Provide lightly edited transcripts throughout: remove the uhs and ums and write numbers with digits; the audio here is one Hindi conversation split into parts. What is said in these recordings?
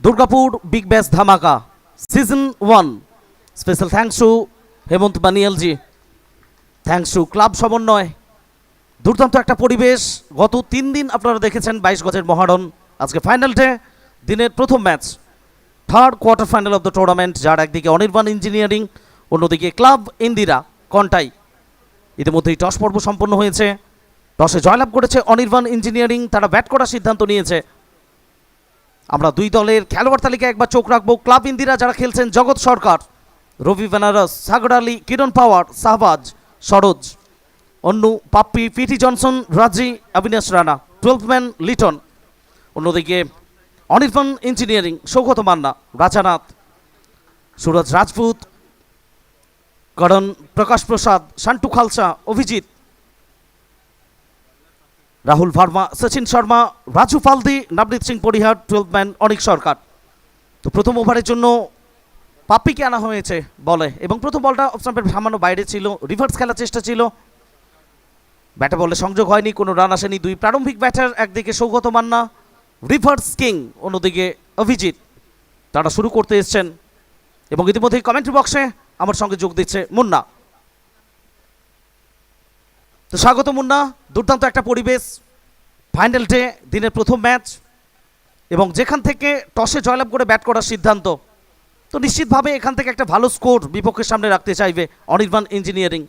দুর্গাপুর বিগ ব্যাশ ধামাকা season 1 special thanks to Hemanta Banerjee, thanks to club Samannay. দুর্দান্ত একটা পরিবেশ। গত 3 দিন আপনারা দেখেছেন 22 গজের মহারণ। আজকে ফাইনাল ডে, দিনের প্রথম match, third quarter final of the tournament, যার একদিকে অনির্বাণ ইঞ্জিনিয়ারিং, অন্যদিকে ক্লাব ইন্দিরা কন্টাই। ইতিমধ্যেই টস পর্ব সম্পন্ন হয়েছে। টসে জয়লাভ করেছে অনির্বাণ ইঞ্জিনিয়ারিং, তারা ব্যাট করার সিদ্ধান্ত নিয়েছে। আমরা দুই দলের খেলোয়াড় তালিকায় একবার চোখ রাখবো। ক্লাব ইন্দিরা যারা খেলছেন Jagat Sarkar, Rabi Benaras, Sagar Ali, Kiran Pawar, Shahbaz, Saroj, Annu, Pappi, PT Johnson, Raji, Abinash Rana, 12th man Liton. অন্যদিকে Anirban engineering, Sougata Manna, Rajanath, Suraj Rajput, Karan, Prakash Prasad, Shantu Khalsa, Abhijit, Rahul Verma, Sachin Sharma, Raju Phaldi, Navneet Singh Parihar, 12th man অনিক সরকার। তো প্রথম ওভারের জন্য পাপ্পিকে আনা হয়েছে বলে, এবং প্রথম বলটা অফ স্টাম্পের সামান্য বাইরে ছিল। রিভার্স খেলার চেষ্টা ছিল, ব্যাটে বলে সংযোগ হয়নি, কোনো রান আসেনি। দুই প্রারম্ভিক ব্যাটার, একদিকে সৌগত মান্না, রিভার্স কিং, অন্যদিকে অভিজিৎ, তারা শুরু করতে এসছেন। এবং ইতিমধ্যেই কমেন্ট্রি বক্সে আমার সঙ্গে যোগ দিচ্ছে মুন্না। তো স্বাগত মুন্না। দুর্দান্ত একটা পরিবেশ, ফাইনাল ডে, দিনের প্রথম ম্যাচ, এবং যেখান থেকে টসে জয়লাভ করে ব্যাট করার সিদ্ধান্ত, তো নিশ্চিতভাবে এখান থেকে একটা ভালো স্কোর বিপক্ষের সামনে রাখতে চাইবে অনির্বাণ ইঞ্জিনিয়ারিং।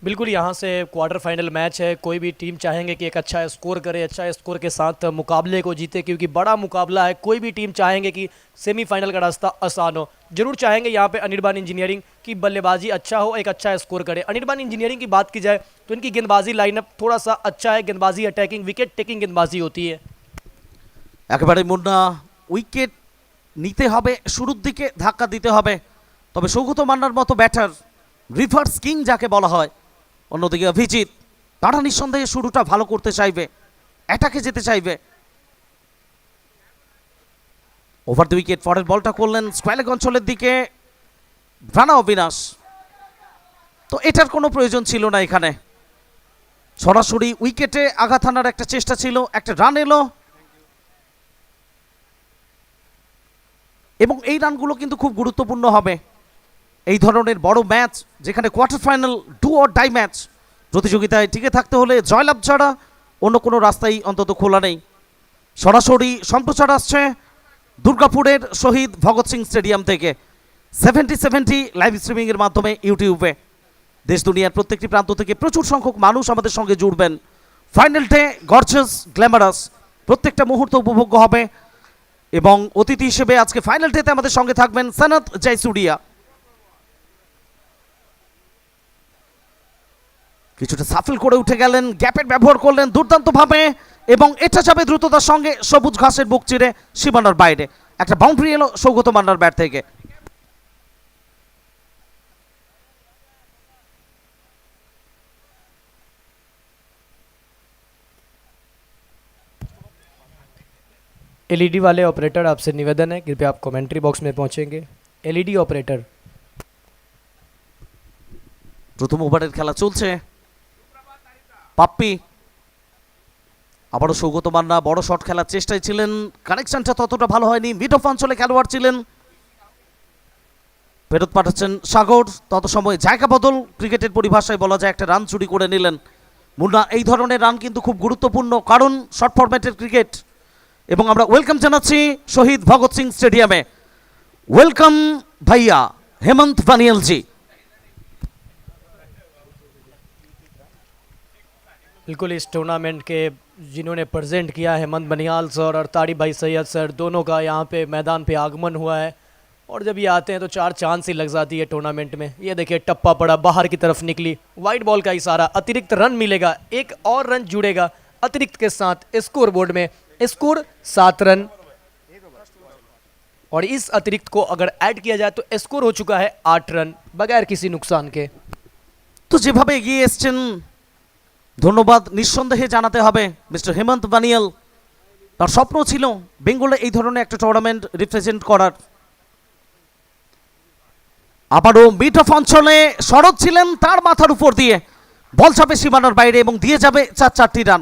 बिल्कुल, यहाँ से क्वार्टर फाइनल मैच है। कोई भी टीम चाहेंगे कि एक अच्छा स्कोर करे, अच्छा स्कोर के साथ मुकाबले को जीते, क्योंकि बड़ा मुकाबला है। कोई भी टीम चाहेंगे कि सेमीफाइनल का रास्ता आसान हो। जरूर चाहेंगे यहाँ पे अनिर्बाण इंजीनियरिंग की बल्लेबाजी अच्छा हो, एक अच्छा स्कोर करे। अनिर्बाण इंजीनियरिंग की बात की जाए तो इनकी गेंदबाजी लाइनअप थोड़ा सा अच्छा है। गेंदबाजी अटैकिंग, विकेट टेकिंग गेंदबाजी होती है। একেবারে মুন্না, উইকেট নিতে হবে, শুরুর দিকে ধাক্কা দিতে হবে। তবে সৌগত মান্নার মতো ব্যাটার, রিভার্স কিং যাকে বলা হয়, অন্যদিকে অভিজিৎ, তারা নিঃসন্দেহে শুরুটা ভালো করতে চাইবে, অ্যাটাকে যেতে চাইবে। ওভার দ্য উইকেট, পরের বলটা করলেন স্কোয়ালেগ অঞ্চলের দিকে রানা অবিনাশ। তো এটার কোনো প্রয়োজন ছিল না, এখানে সরাসরি উইকেটে আঘাত হানার একটা চেষ্টা ছিল, একটা রান এলো, এবং এই রানগুলো কিন্তু খুব গুরুত্বপূর্ণ হবে এই ধরনের বড় ম্যাচ, যেখানে quarter final do or die match. প্রতিযোগিতায় টিকে থাকতে হলে জয়লাভ ছাড়া অন্য কোনো রাস্তাই অন্তত খোলা নেই। সরাসরি সম্প্রচার আসছে দুর্গাপুরের শহীদ ভগৎ সিং স্টেডিয়াম থেকে 70/70 লাইভ স্ট্রিমিংয়ের মাধ্যমে ইউটিউবে। দেশ দুনিয়ার প্রত্যেকটি প্রান্ত থেকে প্রচুর সংখ্যক মানুষ আমাদের সঙ্গে জুড়বেন। ফাইনাল ডে গর্জাস, গ্ল্যামারাস, প্রত্যেকটা মুহূর্ত উপভোগ্য হবে। এবং অতিথি হিসেবে আজকে ফাইনাল ডেতে আমাদের সঙ্গে থাকবেন সনত জয়সুরিয়া। কিছুটা সাফল করে উঠে গেলেন, গ্যাপের ব্যবহার করলেন দুর্দান্তভাবে, এবং এটা যাবে দ্রুততার সঙ্গে সবুজ ঘাসের বুক চিরে সীমানার বাইরে। একটা বাউন্ডারি এলো সৌগত মান্নার ব্যাট থেকে। एलईडी वाले ऑपरेटर, आपसे निवेदन है कृपया आप कमेंट्री बॉक्स में पहुंचेंगे। LED operator. প্রথম ওভারের খেলা চলছে। পাপ্পি, আবারও সৌগত মান্না বড় শট খেলার চেষ্টায় ছিলেন, কানেকশনটা ততটা ভালো হয়নি। মিড অফ অঞ্চলে খেলোয়াড় ছিলেন, ফেরত পাঠাচ্ছেন সাগর। তত সময় জায়গা বদল, ক্রিকেটের পরিভাষায় বলা যায় একটা রান চুরি করে নিলেন মুন্না। এই ধরনের রান কিন্তু খুব গুরুত্বপূর্ণ, কারণ শর্ট ফরম্যাটের ক্রিকেট। এবং আমরা ওয়েলকাম জানাচ্ছি শহীদ ভগৎ সিং স্টেডিয়ামে। ওয়েলকাম ভাইয়া হেমন্ত বানিয়ালজি। बिल्कुल, इस टूर्नामेंट के जिन्होंने प्रेजेंट किया, हेमंत बनियाल सर और तारिक भाई सैयद सर, दोनों का यहाँ पे मैदान पे आगमन हुआ है। और जब ये आते हैं तो 4 चांद सी लग जाती है टूर्नामेंट में। ये देखिए, टप्पा पड़ा, बाहर की तरफ निकली, वाइट बॉल का इशारा, अतिरिक्त रन मिलेगा, एक और रन जुड़ेगा अतिरिक्त के साथ। स्कोर बोर्ड में स्कोर 7 रन, और इस अतिरिक्त को अगर ऐड किया जाए तो स्कोर हो चुका है 8 रन बगैर किसी नुकसान के। তো যেভাবে এগিয়ে এসছেন, ধন্যবাদ নিঃসন্দেহে জানাতে হবে মিস্টার হেমন্ত বানিয়াল। তার স্বপ্ন ছিল বেঙ্গলে এই ধরনের একটা টুর্নামেন্ট রিপ্রেজেন্ট করার। আবারও মিড অফ অঞ্চলে শরৎ ছিলেন, তার মাথার উপর দিয়ে বল যাবে সীমানার বাইরে এবং দিয়ে যাবে 4-4টি রান।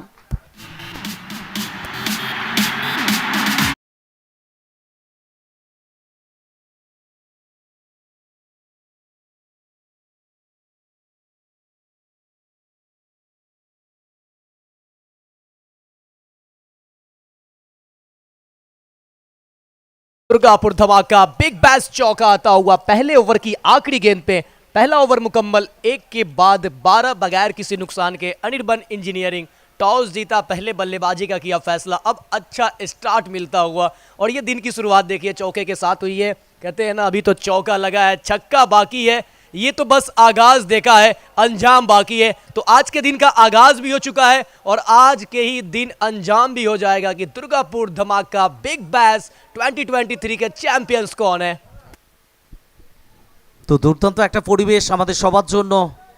दुर्गापुर धमाका, बिग बैश चौका आता हुआ पहले ओवर की आखिरी गेंद पे। पहला ओवर मुकम्मल, एक के बाद 12 बगैर किसी नुकसान के। अनिर्बन इंजीनियरिंग टॉस जीता, पहले बल्लेबाजी का किया फैसला। अब अच्छा स्टार्ट मिलता हुआ और ये दिन की शुरुआत देखिए चौके के साथ हुई है। कहते हैं ना, अभी तो चौका लगा है, छक्का बाकी है। ये तो बस आगाज देखा है, अंजाम बाकी है। तो आज के दिन का आगाज भी हो चुका है और आज के ही दिन अंजाम भी हो जाएगा कि दुर्गापुर धमाका बिग बैश 2023 के चैंपियंस कौन है। তো দুর্দান্ত একটা পরিবেশ আমাদের সবার জন্য,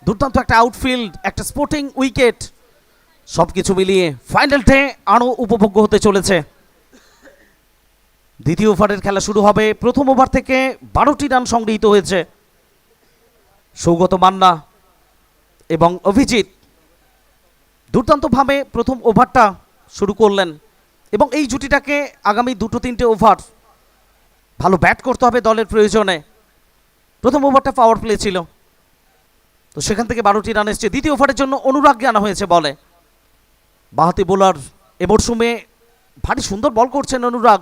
দুর্দান্ত একটা আউটফিল্ড, একটা স্পোর্টিং উইকেট, সবকিছু মিলিয়ে ফাইনাল ডে আরও উপভোগ্য হতে চলেছে। দ্বিতীয় ওভারের খেলা শুরু হবে। প্রথম ওভার থেকে 12টি রান সংগৃহীত হয়েছে। সৌগত মান্না এবং অভিজিৎ দুর্দান্তভাবে প্রথম ওভারটা শুরু করলেন এবং এই জুটিটাকে আগামী 2-3টে ওভার ভালো ব্যাট করতে হবে দলের প্রয়োজনে। প্রথম ওভারটা পাওয়ার প্লে ছিল, তো সেখান থেকে 12টি রান এসছে। দ্বিতীয় ওভারের জন্য অনুরাগকে আনা হয়েছে বলে। বাঁহাতি বোলার, এ মরশুমে ভারী সুন্দর বল করছেন অনুরাগ।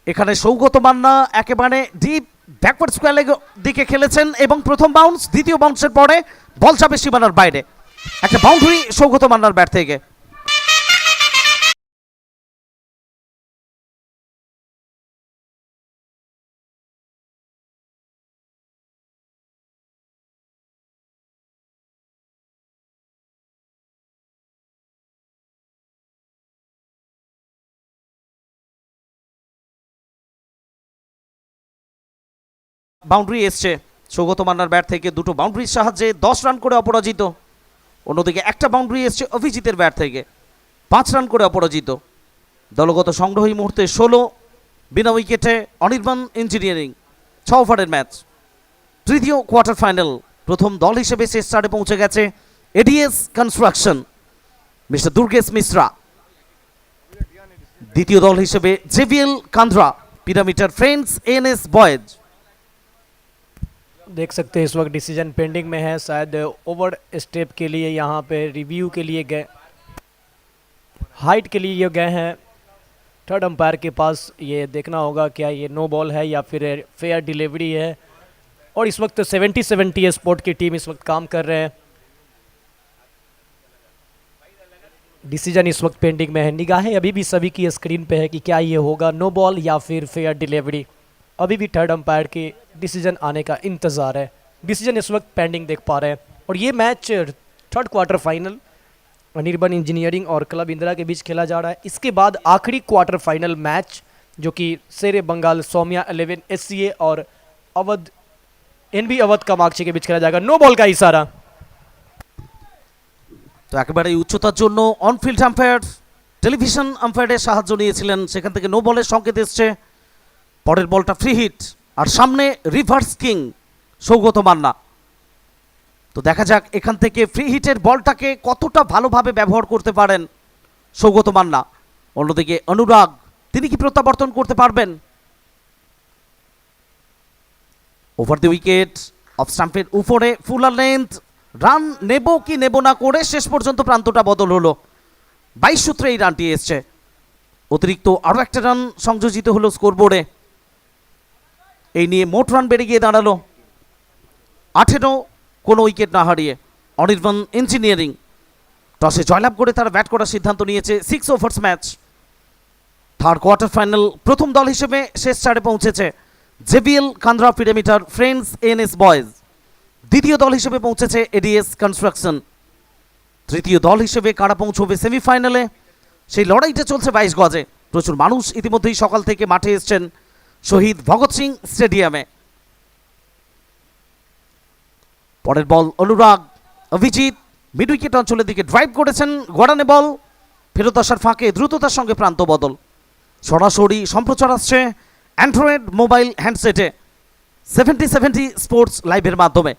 এখানে সৌগত মান্না একেবারে ডিপ ব্যাকওয়ার্ড স্কোয়ারের দিকে খেলেছেন এবং প্রথম বাউন্স, দ্বিতীয় বাউন্সের পরে বল যাবে সীমানার বাইরে। একটা বাউন্ডারি সৌগত মান্নার ব্যাট থেকে। বাউন্ডারি এসছে সৌগত মান্নার ব্যাট থেকে। দুটো বাউন্ডারির সাহায্যে 10 রান করে অপরাজিত। অন্যদিকে একটা বাউন্ডারি এসছে অভিজিতের ব্যাট থেকে, 5 রান করে অপরাজিত। দলগত সংগ্রহ এই মুহূর্তে 16, বিনা উইকেটে অনির্বাণ ইঞ্জিনিয়ারিং। 6 ওভারের ম্যাচ, তৃতীয় কোয়ার্টার ফাইনাল। প্রথম দল হিসেবে শেষ চারে পৌঁছে গেছে ADS construction, mister Durgesh Mishra. দ্বিতীয় দল হিসেবে JVL Kandra, perimeter friends NS boys. देख सकते हैं इस वक्त डिसीजन पेंडिंग में है, शायद ओवर स्टेप के लिए यहाँ पे रिव्यू के लिए गए, हाइट के लिए ये गए हैं। थर्ड अंपायर के पास ये देखना होगा क्या ये नो बॉल है या फिर फेयर डिलीवरी है। और इस वक्त 70-70 स्पोर्ट की टीम इस वक्त काम कर रहे हैं। डिसीजन इस वक्त पेंडिंग में है। निगाहें अभी भी सभी की स्क्रीन पे है कि क्या ये होगा नो बॉल या फिर फेयर डिलीवरी। अभी भी थर्ड अंपायर के डिसीजन आने का इंतज़ार है। डिसीजन इस वक्त पेंडिंग देख पा रहे हैं। और ये match third quarter final Anirban engineering और क्लब इंदिरा के बीच खेला जा रहा है। इसके बाद आखिरी क्वार्टर फाइनल मैच जो कि शेरे बंगाल सौम्या 11 SCA और अवध NB अवध कामाक्षी के बीच खेला जाएगा। नो बॉल का इशारा। তো একেবারে উচ্চতার জন্য অনফিল্ড আম্পায়ার টেলিভিশন আম্পায়ারের সাহায্য নিয়েছিলেন, সেখান থেকে নো বলের সংকেত এসছে। পরের বলটা ফ্রি হিট আর সামনে রিভার্স কিং সৌগত মান্না। তো দেখা যাক এখান থেকে ফ্রি হিটের বলটাকে কতটা ভালোভাবে ব্যবহার করতে পারেন সৌগত মান্না। অন্যদিকে অনুরাগ, তিনি কি প্রত্যাবর্তন করতে পারবেন? ওভার দি উইকেট, অফ স্টাম্পের উপরে ফুলার লেন্থ, রান নেব কি নেব না করে শেষ পর্যন্ত প্রান্তটা বদল হলো। 22 সূত্রে এই রানটি এসছে। অতিরিক্ত আরও একটা রান সংযোজিত হলো স্কোরবোর্ডে। এই নিয়ে মোট রান বেড়ে গিয়ে দাঁড়ালো 18, কোনো উইকেট না হারিয়ে। অনির্বাণ ইঞ্জিনিয়ারিং টসে জয়লাভ করে তারা ব্যাট করার সিদ্ধান্ত নিয়েছে। 6 overs match, third quarter final. প্রথম দল হিসেবে শেষ চারে পৌঁছেছে JVL Kandra perimeter friends NS boys. দ্বিতীয় দল হিসেবে পৌঁছেছে এডিএস কনস্ট্রাকশন। তৃতীয় দল হিসেবে কারা পৌঁছবে সেমিফাইনালে, সেই লড়াইটা চলছে 22 গজে। প্রচুর মানুষ ইতিমধ্যেই সকাল থেকে মাঠে এসছেন শহীদ ভগৎ সিং স্টেডিয়ামে। পরের বল অনুরাগ, অভিজিৎ মিড উইকেট অঞ্চলের দিকে ড্রাইভ করেছেন। গড়ানে বল, ফেরত আসার ফাঁকে দ্রুততার সঙ্গে প্রান্ত বদল। সরাসরি সম্প্রচার আসছে অ্যান্ড্রয়েড মোবাইল হ্যান্ডসেটে 70-70 স্পোর্টস লাইভের মাধ্যমে।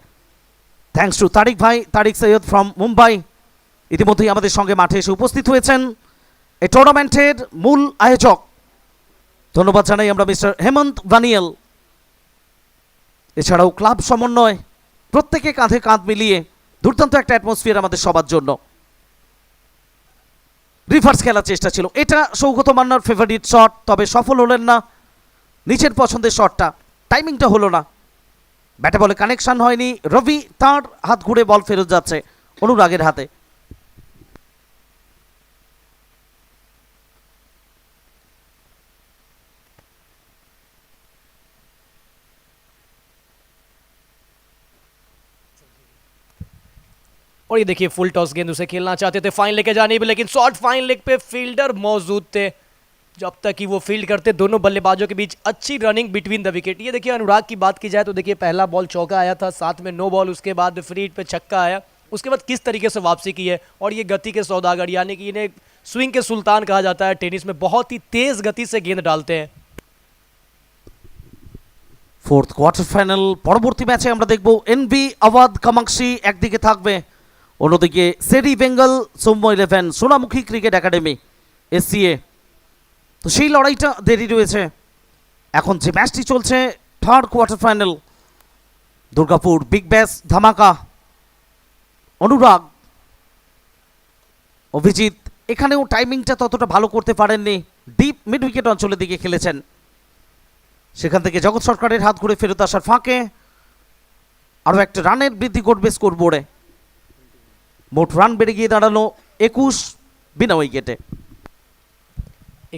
থ্যাঙ্কস টু তারিক ভাই, তারিক সৈয়দ ফ্রম মুম্বাই। ইতিমধ্যেই আমাদের সঙ্গে মাঠে এসে উপস্থিত হয়েছেন এই টুর্নামেন্টের মূল আয়োজক। ধন্যবাদ জানাই আমরা মিস্টার হেমন্ত বানিয়াল। এছাড়াও ক্লাব সমন্বয়, প্রত্যেকে কাঁধে কাঁধ মিলিয়ে দুর্দান্ত একটা অ্যাটমসফিয়ার আমাদের সবার জন্য। রিভার্স খেলার চেষ্টা ছিল, এটা সৌগত মান্নার ফেভারিট শট, তবে সফল হলেন না। নিচের পছন্দের শটটা, টাইমিংটা হলো না, ব্যাটে বলে কানেকশন হয়নি। রবি তার হাত ঘুরে বল ফেরত যাচ্ছে অনুরাগের হাতে। और ये देखिए फुल टॉस गेंद उसे खेलना चाहते थे फाइन लेके जाने भी, लेकिन शॉर्ट फाइन लेग पे फील्डर मौजूद थे। जब तक कि वो फील्ड करते दोनों बल्लेबाजों के बीच अच्छी रनिंग बिटवीन द विकेट। ये देखिए अनुराग की बात की जाए तो देखिए पहला बॉल चौका आया था, साथ में नो बॉल, उसके बाद फ्री हिट पे छक्का आया, उसके बाद किस तरीके से वापसी की है। और ये गति के सौदागर, यानी कि इन्हें स्विंग के सुल्तान कहा जाता है टेनिस में, बहुत ही तेज गति से गेंद डालते हैं। ফোর্থ কোয়ার্টার ফাইনাল পরবর্তী ম্যাচে আমরা দেখব এনবি আওয়াদ কামাক্ষী একদিকে থাকবে, অন্যদিকে সেরি Bengal Soumya 11 Sonamukhi cricket academy SCA. তো সেই লড়াইটা দেরি রয়েছে। এখন যে ম্যাচটি চলছে third quarter final, Durgapur big bash ধামাকা। অনুরাগ, অভিজিৎ এখানেও টাইমিংটা ততটা ভালো করতে পারেননি, ডিপ মিড উইকেট অঞ্চলের দিকে খেলেছেন। সেখান থেকে জগৎ সরকারের হাত ঘুরে ফেরত আসার ফাঁকে আরও একটা রানের বৃদ্ধি ঘটবে স্কোরবোর্ডে। মোট রান বেড়ে গিয়ে দাঁড়ালো 21 বিনা উইকেটে।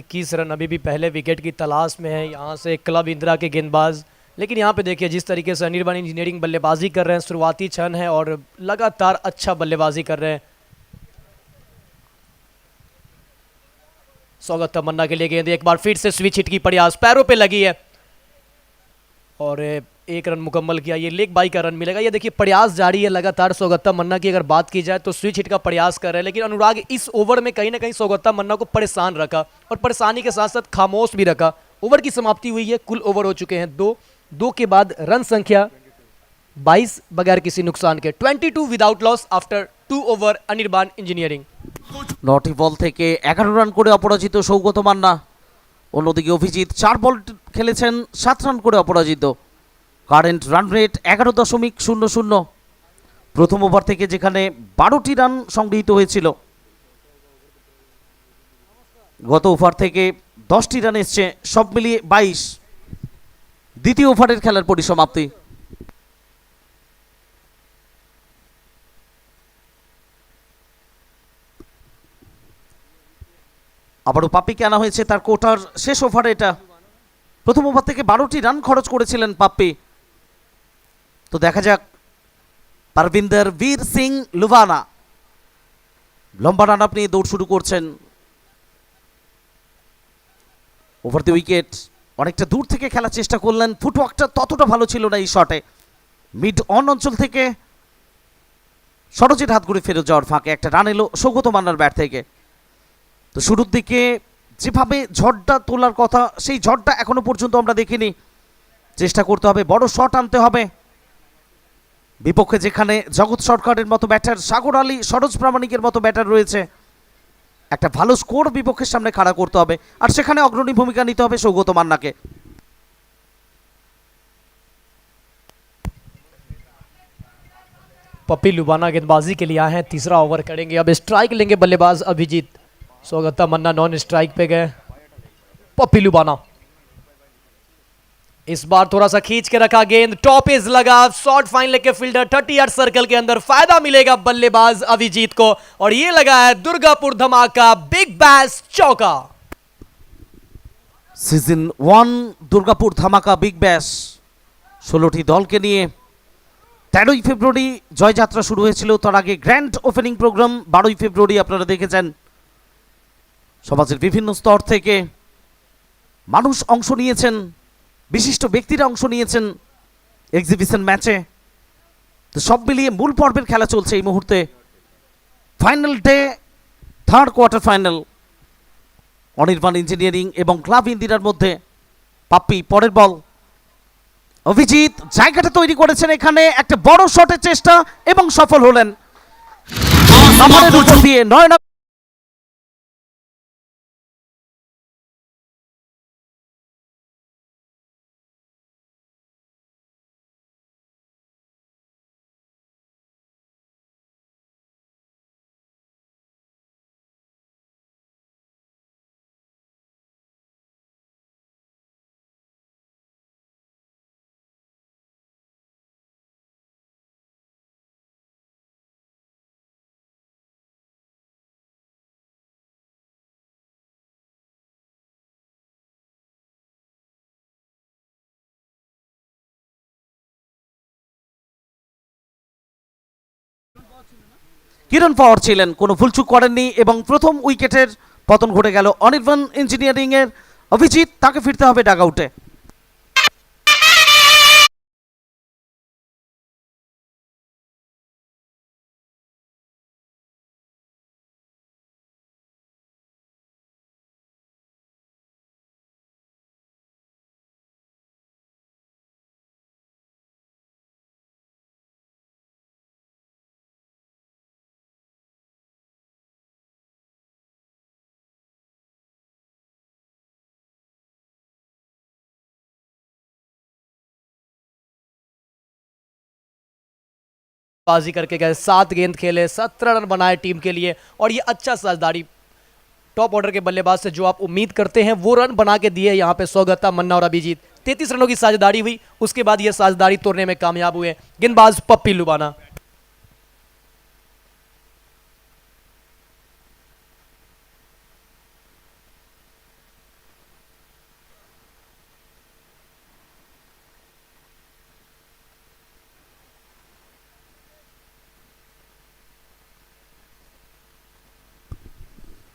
21 रन अभी भी पहले विकेट की तलाश में है यहाँ से क्लब इंदिरा के गेंदबाज। लेकिन यहाँ पे देखिए जिस तरीके से अनिर्बाण इंजीनियरिंग बल्लेबाजी कर रहे हैं, शुरुआती क्षण है और लगातार अच्छा बल्लेबाजी कर रहे हैं। स्वागत तमन्ना के लिए गेंद, एक बार फिर से स्विच हिट की प्रयास, पैरों पे लगी है और एक रन मुकम्मल किया। ये लेग बाई का रन मिलेगा। ये देखिए प्रयास जारी है लगातार सौगत्ता मन्ना की। अगर बात की जाए तो स्विच हिट का प्रयास कर रहे हैं, लेकिन अनुराग इस ओवर में कहीं ना कहीं सौगत्ता मन्ना को परेशान रखा और परेशानी के साथ साथ खामोश भी रखा। ओवर की समाप्ति हुई है, कुल ओवर हो चुके हैं 2 के बाद रन संख्या 22 बगैर किसी नुकसान के, 22 without loss after 2 over Anirban engineering. 9টি বল থেকে 11 রান করে অপরাজিত সৌগত মান্না। অন্যদিকে অভিজিৎ 4 বল খেলেছেন, 7 রান করে অপরাজিত। Current run rate 11.00। প্রথম ওভার থেকে যেখানে 12টি রান সংগৃহীত হয়েছিল, গত ওভার থেকে 10টি রান এসছে, সব মিলিয়ে 22। দ্বিতীয় ওভারের খেলার পরিসমাপ্তি। আবারও পাপ্পিকে আনা হয়েছে তার কোটার শেষ ওভারে। এটা প্রথম ওভার থেকে 12টি রান খরচ করেছিলেন পাপ্পি। তো দেখা যাক পারবিন্দর বীর সিং লুভানা লম্বা রান আপনি দৌড় শুরু করছেন। ওভার দি উইকেট, অনেকটা দূর থেকে খেলার চেষ্টা করলেন, ফুটওয়ার্কটা ততটা ভালো ছিল না এই শটে। মিড অন অঞ্চল থেকে সরজিৎ হাত ঘুরে ফেরত যাওয়ার ফাঁকে একটা রান এলো সৌগত মান্নার ব্যাট থেকে। তো শুরুর দিকে যেভাবে ঝড়টা তোলার কথা, সেই ঝড়টা এখনো পর্যন্ত আমরা দেখিনি। চেষ্টা করতে হবে, বড় শট আনতে হবে। বিপক্ষে যেখানে জগৎ সরকারের মতো ব্যাটার, সাগর আলী, সরোজ প্রামাণিকের মতো ব্যাটার রয়েছে, একটা ভালো স্কোর বিপক্ষের সামনে খাড়া করতে হবে, আর সেখানে অগ্রণী ভূমিকা নিতে হবে সৌগত মান্নাকে। पप्पी लुबाना गेंदबाजी के लिए आए हैं, तीसरा ओवर करेंगे। अब स्ट्राइक लेंगे बल्लेबाज अभिजीत। स्वागता मन्ना नॉन स्ट्राइक पे गए। पप्पी लुबाना इस बार थोड़ा सा खींच के रखा, गेंद टॉप एज लगा, शॉर्ट फाइन लेके फील्डर 30 यार्ड सर्कल के अंदर, फायदा मिलेगा बल्लेबाज अभिजीत को। और ये लगा है दुर्गापुर धमाका बिग बैश चौका। সিজন 1 দুর্গাপুর ধামাকা বিগ ব্যাশ 16টি দলকে নিয়ে 13ই ফেব্রুয়ারি জয়যাত্রা শুরু হয়েছিল। তার আগে গ্র্যান্ড ওপেনিং প্রোগ্রাম 12ই ফেব্রুয়ারি আপনারা দেখেছেন। সমাজের বিভিন্ন স্তর থেকে মানুষ অংশ নিয়েছেন, বিশিষ্ট ব্যক্তিরা অংশ নিয়েছেন এক্সিবিশন ম্যাচে। তো সব মিলিয়ে মূল পর্বের খেলা চলছে এই মুহূর্তে। Final day, third quarter final, Anirban engineering এবং ক্লাব ইন্দিরার মধ্যে। পাপ্পি পরের বল, অভিজিৎ জায়গাটা তৈরি করেছেন, এখানে একটা বড় শটের চেষ্টা এবং সফল হলেন। দিয়ে 9 কিরণ পাওয়ার ছিলেন, কোনো ভুলচুক করেননি এবং প্রথম উইকেটের পতন ঘটে গেল অনির্বাণ ইঞ্জিনিয়ারিং এর। অভিজিৎ, তাকে ফিরতে হবে ডাগ আউটে। बाजी करके गए, 7 गेंद खेले, 17 रन बनाए टीम के लिए। और ये अच्छा साझेदारी टॉप ऑर्डर के बल्लेबाज से जो आप उम्मीद करते हैं वो रन बना के दिए यहाँ पे सौगता, मन्ना और अभिजीत। 33 रनों की साझेदारी हुई, उसके बाद ये साझेदारी तोड़ने में कामयाब हुए गेंदबाज पप्पी लुबाना।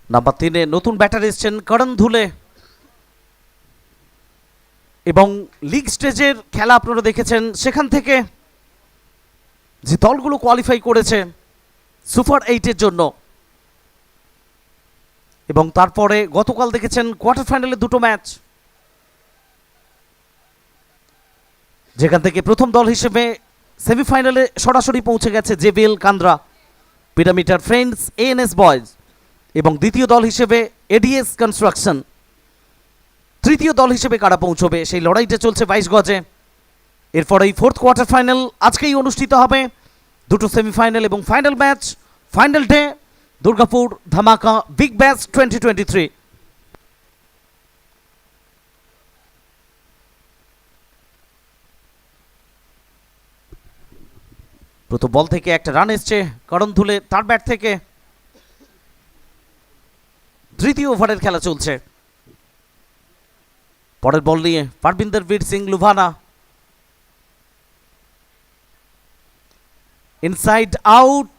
নাম্বার 3-এ নতুন ব্যাটার এসেছেন করণ ধুলে এবং লিগ স্টেজের খেলা আপনারা দেখেছেন, সেখান থেকে যে দলগুলো কোয়ালিফাই করেছে সুপার 8-এর জন্য এবং তারপরে গতকাল দেখেছেন কোয়ার্টার ফাইনালে দুটো ম্যাচ, যেখান থেকে প্রথম দল হিসেবে সেমিফাইনালে সরাসরি পৌঁছে গেছে JBL Kandra, perimeter friends, ANS boys এবং দ্বিতীয় দল হিসেবে এডিএস কনস্ট্রাকশন। তৃতীয় দল হিসেবে কারা পৌঁছবে সেই লড়াইটা চলছে 22 গজে। এরপর এই ফোর্থ কোয়ার্টার ফাইনাল আজকেই অনুষ্ঠিত হবে, দুটো সেমিফাইনাল এবং final match. Final day Durgapur ধামাকা বিগ ব্যাশ 2023। প্রথম বল থেকে একটা রান এসছে করণ ধুলে, তার ব্যাট থেকে। তৃতীয় ওভারের খেলা চলছে। পরের বল নিয়ে পারবিন্দর বীর সিং লুভানা, ইনসাইড আউট,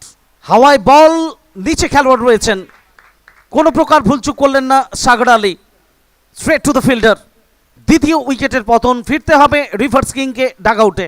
হাওয়ায় বল, নিচে খেলোয়াড় রয়েছেন, কোনো প্রকার ভুলচুক করলেন না Sagar Ali, straight to the fielder. দ্বিতীয় উইকেটের পতন, ফিরতে হবে রিভার্স কিংকে ডাগ আউটে।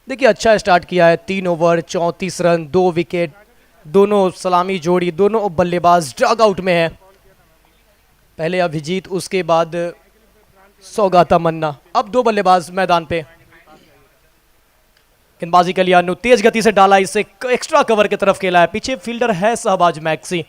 देखिए अच्छा स्टार्ट किया है, 3 ओवर 34 रन 2 विकेट, दोनों सलामी जोड़ी, दोनों बल्लेबाज डग आउट में है। पहले अभिजीत, उसके बाद सौगाता, मन्ना, अब 2 बल्लेबाज मैदान पे। गेंदबाजी के लिए अनु तेज गति से डाला, इसे एक्स्ट्रा कवर की तरफ खेला है, पीछे फील्डर है शहबाज मैक्सी।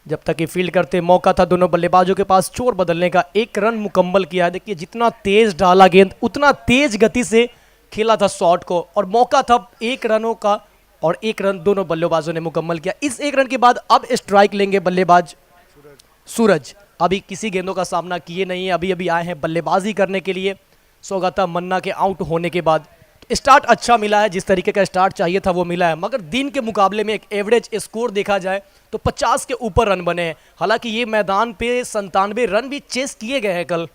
जब तक ये फील्ड करते मौका था दोनों बल्लेबाजों के पास चोर बदलने का, 1 रन मुकम्मल किया है। देखिए जितना तेज डाला गेंद उतना तेज गति से खेला था शॉट को, और मौका था 1 रनों का, और 1 रन दोनों बल्लेबाजों ने मुकम्मल किया। इस 1 रन के बाद अब स्ट्राइक लेंगे बल्लेबाज सूरज। अभी किसी गेंदों का सामना किए नहीं है, अभी अभी आए हैं बल्लेबाजी करने के लिए सौगाता मन्ना के आउट होने के बाद। स्टार्ट अच्छा मिला है, जिस तरीके का स्टार्ट चाहिए था वो मिला है, मगर दिन के मुकाबले में एक एवरेज स्कोर देखा जाए तो 50 के ऊपर रन बने हैं। हालांकि ये मैदान पे 97 रन भी चेस किए गए हैं कल।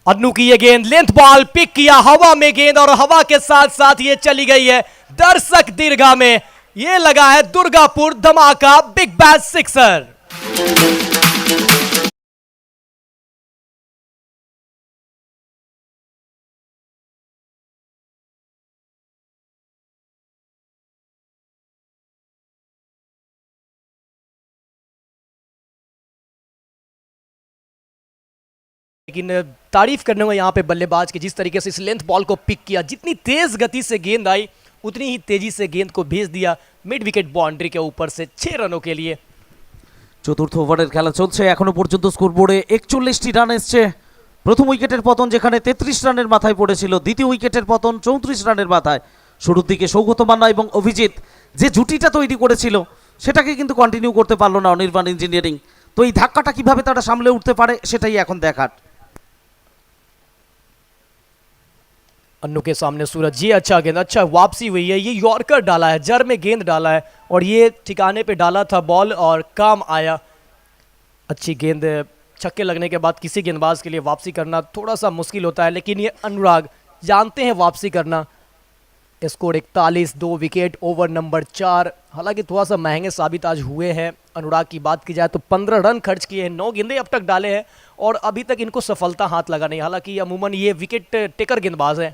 अन्नू की ये गेंद लेंथ बॉल पिक किया, हवा में गेंद और हवा के साथ साथ ये चली गई है दर्शक दीर्घा में। ये लगा है दुर्गापुर धमाका बिग बैश सिक्सर। लेकिन तारीफ करने को यहाँ पे बल्लेबाज की, जिस तरीके से इस लेंथ बॉल को पिक किया, जितनी तेज गति से गेंद आई उतनी ही तेजी से गेंद को भेज दिया मिड विकेट बाउंड्री के ऊपर से 6 रनों के लिए। চতুর্থ ওভারের খেলা চলছে, এখনো পর্যন্ত স্কোরবোর্ডে 41টি রান এসছে। প্রথম উইকেটের পতন যেখানে 33 রানের মাথায় পড়েছিল, দ্বিতীয় উইকেটের পতন 34 রানের মাথায়। শুরুর দিকে সৌগত মান্না এবং অভিজিৎ যে জুটিটা তৈরি করেছিল সেটাকে কিন্তু কন্টিনিউ করতে পারলো না অনির্বাণ ইঞ্জিনিয়ারিং। তো এই ধাক্কাটা কিভাবে তারা সামলে উঠতে পারে সেটাই এখন দেখার। अन्नू के सामने सूरज, ये अच्छा गेंद, अच्छा वापसी हुई है, ये यॉर्कर डाला है, जर में गेंद डाला है और ये ठिकाने पे डाला था बॉल और काम आया। अच्छी गेंद, छक्के लगने के बाद किसी गेंदबाज के लिए वापसी करना थोड़ा सा मुश्किल होता है, लेकिन ये अनुराग जानते हैं वापसी करना। Score 41, 2 wicket, over number 4। हालांकि थोड़ा सा महंगे साबित आज हुए हैं। अनुराग की बात की जाए तो 15 रन खर्च किए हैं, 9 गेंदे अब तक डाले हैं और अभी तक इनको सफलता हाथ लगा नहीं। हालांकि अमूमन ये विकेट टेकर गेंदबाज है,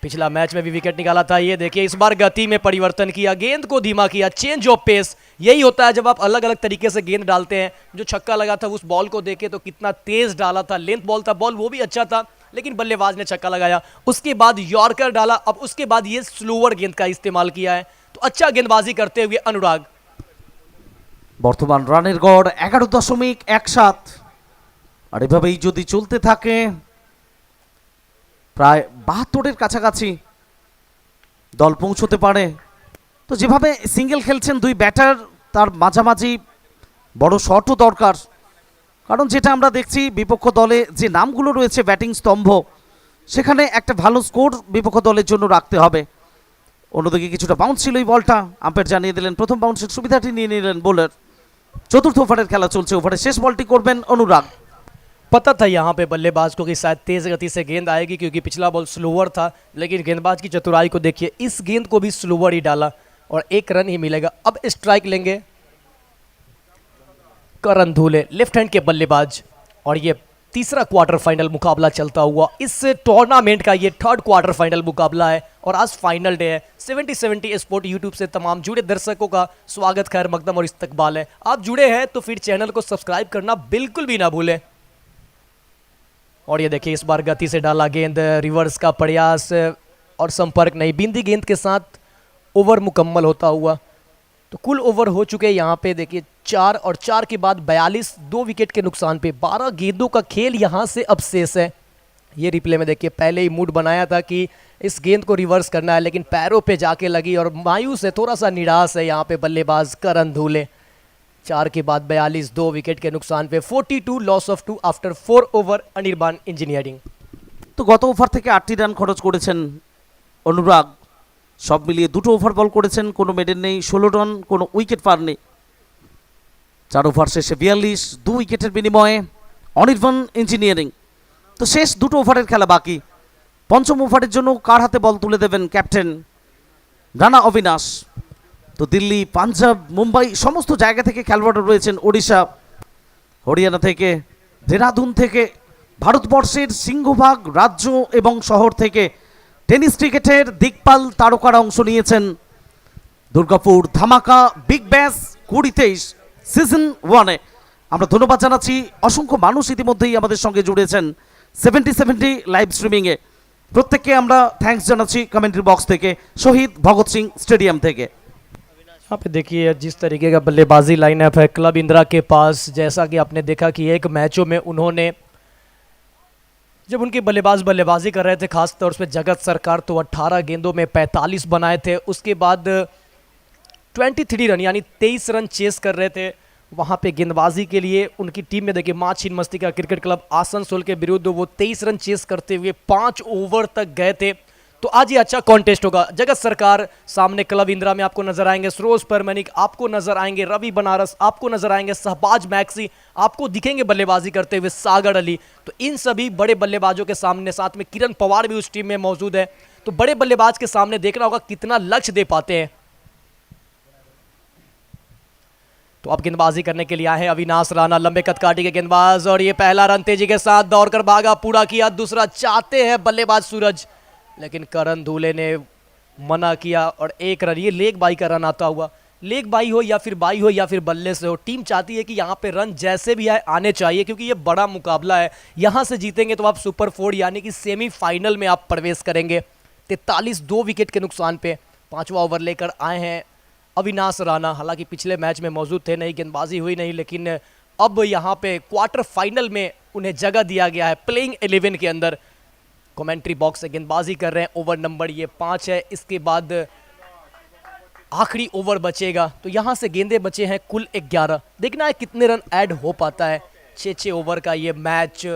पिछला मैच में भी विकेट निकाला था। ये देखिए इस बार गति में परिवर्तन किया, गेंद को धीमा किया, चेंज ऑफ पेस। यही होता है जब आप अलग अलग तरीके से गेंद डालते हैं। जो छक्का लगा था उस बॉल को देखे तो कितना तेज डाला था, लेंथ बॉल था, बॉल वो भी अच्छा था, लेकिन बल्लेबाज ने छक्का लगाया। उसके बाद यॉर्कर डाला, अब उसके बाद ये स्लोअर गेंद का इस्तेमाल किया है। तो अच्छा गेंदबाजी करते हुए अनुराग। বর্তমান রানের গড় 11.17। আর এভাবেই যদি চলতে থাকে প্রায় 72-এর কাছাকাছি দল পৌঁছতে পারে। তো যেভাবে সিঙ্গেল খেলছেন দুই ব্যাটার, তার মাঝামাঝি বড় শটও দরকার, কারণ যেটা আমরা দেখছি বিপক্ষ দলে যে নামগুলো রয়েছে ব্যাটিং স্তম্ভ, সেখানে একটা ভালো স্কোর বিপক্ষ দলের জন্য রাখতে হবে। অন্যদিকে কিছুটা বাউন্স ছিল এই বলটা, আম্পায়ার জানিয়ে দিলেন প্রথম বাউন্সের সুবিধাটি নিয়ে নিলেন বোলার। চতুর্থ ওভারের খেলা চলছে, ওভারের শেষ বলটি করবেন অনুরাগ। पता था यहाँ पे बल्लेबाज को कि शायद तेज़ गति से गेंद आएगी, क्योंकि पिछला बॉल स्लोअर था, लेकिन गेंदबाज की चतुराई को देखिए, इस गेंद को भी स्लोअर ही डाला और 1 रन ही मिलेगा। अब स्ट्राइक लेंगे करण धूले, लेफ्ट हैंड के बल्लेबाज, और ये तीसरा क्वार्टर फाइनल मुकाबला चलता हुआ इस टूर्नामेंट का ये 3rd क्वार्टर फाइनल मुकाबला है और आज फाइनल डे है। 70-70 स्पोर्ट यूट्यूब से तमाम जुड़े दर्शकों का स्वागत, खैर मकदम और इस्तकबाल है। आप जुड़े हैं तो फिर चैनल को सब्सक्राइब करना बिल्कुल भी ना भूलें। और ये देखिए इस बार गति से डाला गेंद, रिवर्स का प्रयास और संपर्क नहीं, बिंदी गेंद के साथ ओवर मुकम्मल होता हुआ। तो कुल ओवर हो चुके हैं यहाँ पे देखिए 4 और 4 के बाद 42, 2 विकेट के नुकसान पे 12 गेंदों का खेल यहाँ से अब शेष है। ये रिप्ले में देखिए पहले ही मूड बनाया था कि इस गेंद को रिवर्स करना है, लेकिन पैरों पे जाके लगी और मायूस है, थोड़ा सा निराश है यहाँ पे बल्लेबाज करण धूले। 4 के बाद 42, 2 विकेट के नुकसान पे 42 loss of 2 after 4 over Anirban engineering. তো গত ওভার থেকে 8টি রান খরচ করেছেন অনুরাগ, সব মিলিয়ে 2টো ওভার বল করেছেন, কোনো মেডেন নেই, 16 রান, কোনো উইকেট পাননি। 4 ওভার শেষে 42, 2 উইকেটের বিনিময়ে অনির্বাণ ইঞ্জিনিয়ারিং। তো শেষ 2টো ওভারের খেলা বাকি। পঞ্চম ওভারের জন্য কার হাতে বল তুলে দেবেন ক্যাপ্টেন রানা অবিনাশ। তো দিল্লি, পাঞ্জাব, মুম্বাই সমস্ত জায়গা থেকে খেলোয়াড় রয়েছেন, ওড়িশা, হরিয়ানা থেকে, দেরাদুন থেকে, ভারতবর্ষের সিংহভাগ রাজ্য এবং শহর থেকে টেনিস ক্রিকেটের দিকপাল তারকারা অংশ নিয়েছেন দুর্গাপুর ধামাকা বিগ ব্যাশ 2023 সিজন 1-এ। আমরা ধন্যবাদ জানাচ্ছি, অসংখ্য মানুষ ইতিমধ্যেই আমাদের সঙ্গে জুড়েছেন 70-70 লাইভ স্ট্রিমিংয়ে। প্রত্যেককে আমরা থ্যাঙ্কস জানাচ্ছি কমেন্ট্রি বক্স থেকে, শহীদ ভগৎ সিং স্টেডিয়াম থেকে। यहाँ पे देखिए जिस तरीके का बल्लेबाजी लाइनअप है क्लब इंदिरा के पास, जैसा कि आपने देखा कि एक मैचों में उन्होंने जब उनके बल्लेबाजी कर रहे थे, खास तौर पे जगत सरकार, तो 18 गेंदों में 45 बनाए थे। उसके बाद 23 रन यानी 23 रन चेस कर रहे थे वहाँ पे गेंदबाजी के लिए उनकी टीम में देखिए माँ छिन्नमस्तिका क्रिकेट क्लब आसनसोल के विरुद्ध वो 23 रन चेस करते हुए 5 ओवर तक गए थे। तो आज ये अच्छा कॉन्टेस्ट होगा। जगत सरकार सामने क्लब इंदिरा में आपको नजर आएंगे, सरोज परमनिक आपको नजर आएंगे, रवि बनारस आपको नजर आएंगे, शहबाज मैक्सी आपको दिखेंगे बल्लेबाजी करते हुए, सागर अली। तो इन सभी बड़े बल्लेबाजों के सामने साथ में किरण पवार भी उस टीम में मौजूद है। तो बड़े बल्लेबाज के सामने देखना होगा कितना लक्ष्य दे पाते हैं। तो अब गेंदबाजी करने के लिए आए हैं अविनाश राणा, लंबे कद काटी के गेंदबाज, और ये पहला रन तेजी के साथ दौड़कर भागा, पूरा किया। दूसरा चाहते हैं बल्लेबाज सूरज, लेकिन करण धूले ने मना किया और एक रन, ये लेग बाई का रन आता हुआ। लेग बाई हो या फिर बाई हो या फिर बल्ले से हो, टीम चाहती है कि यहाँ पे रन जैसे भी आए आने चाहिए, क्योंकि ये बड़ा मुकाबला है। यहाँ से जीतेंगे तो आप सुपर 4 यानी कि सेमीफाइनल में आप प्रवेश करेंगे। 43 2 विकेट के नुकसान पे 5वां ओवर लेकर आए हैं अविनाश राणा। हालांकि पिछले मैच में मौजूद थे, नहीं गेंदबाजी हुई नहीं, लेकिन अब यहाँ पे क्वार्टर फाइनल में उन्हें जगह दिया गया है प्लेइंग 11 के अंदर। कमेंट्री बॉक्स से गेंदबाजी कर रहे हैं, ओवर नंबर ये 5 है। इसके बाद आखिरी ओवर बचेगा, तो यहाँ से गेंदे बचे हैं कुल 11। देखना है कितने रन ऐड हो पाता है। 6-6 ओवर का ये मैच,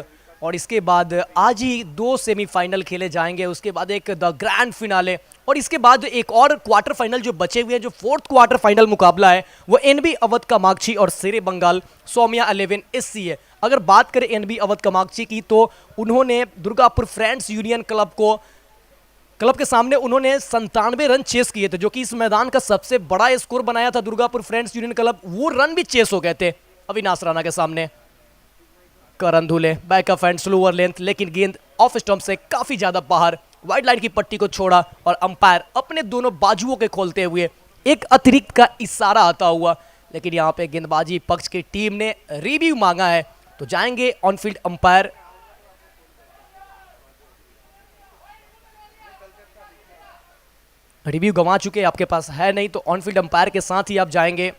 और इसके बाद आज ही 2 सेमीफाइनल खेले जाएंगे, उसके बाद एक द ग्रैंड फिनाले, और इसके बाद एक और क्वार्टर फाइनल जो बचे हुए हैं। जो 4th क्वार्टर फाइनल मुकाबला है वो एनबी अवध कामाक्षी और शेरे बंगाल सौम्या 11 SC है। अगर बात करें एनबी अवध कामाक्षी की, तो उन्होंने दुर्गापुर फ्रेंड्स यूनियन क्लब के सामने उन्होंने 97 रन चेस किए थे, जो कि इस मैदान का सबसे बड़ा स्कोर बनाया था दुर्गापुर फ्रेंड्स यूनियन क्लब। वो रन भी चेस हो गए थे अविनाश राणा के सामने। करण धूले बैकअप एंड स्लोअर लेंथ, लेकिन गेंद ऑफ स्टंप से काफी ज्यादा बाहर, वाइड लाइन की पट्टी को छोड़ा, और अंपायर अपने दोनों बाजुओं के खोलते हुए एक अतिरिक्त का इशारा आता हुआ। लेकिन यहाँ पे गेंदबाजी पक्ष की टीम ने रिव्यू मांगा है, तो जाएंगे ऑनफील्ड अंपायर। रिव्यू गंवा चुके, आपके पास है नहीं, तो ऑनफील्ड अंपायर के साथ ही आप जाएंगे।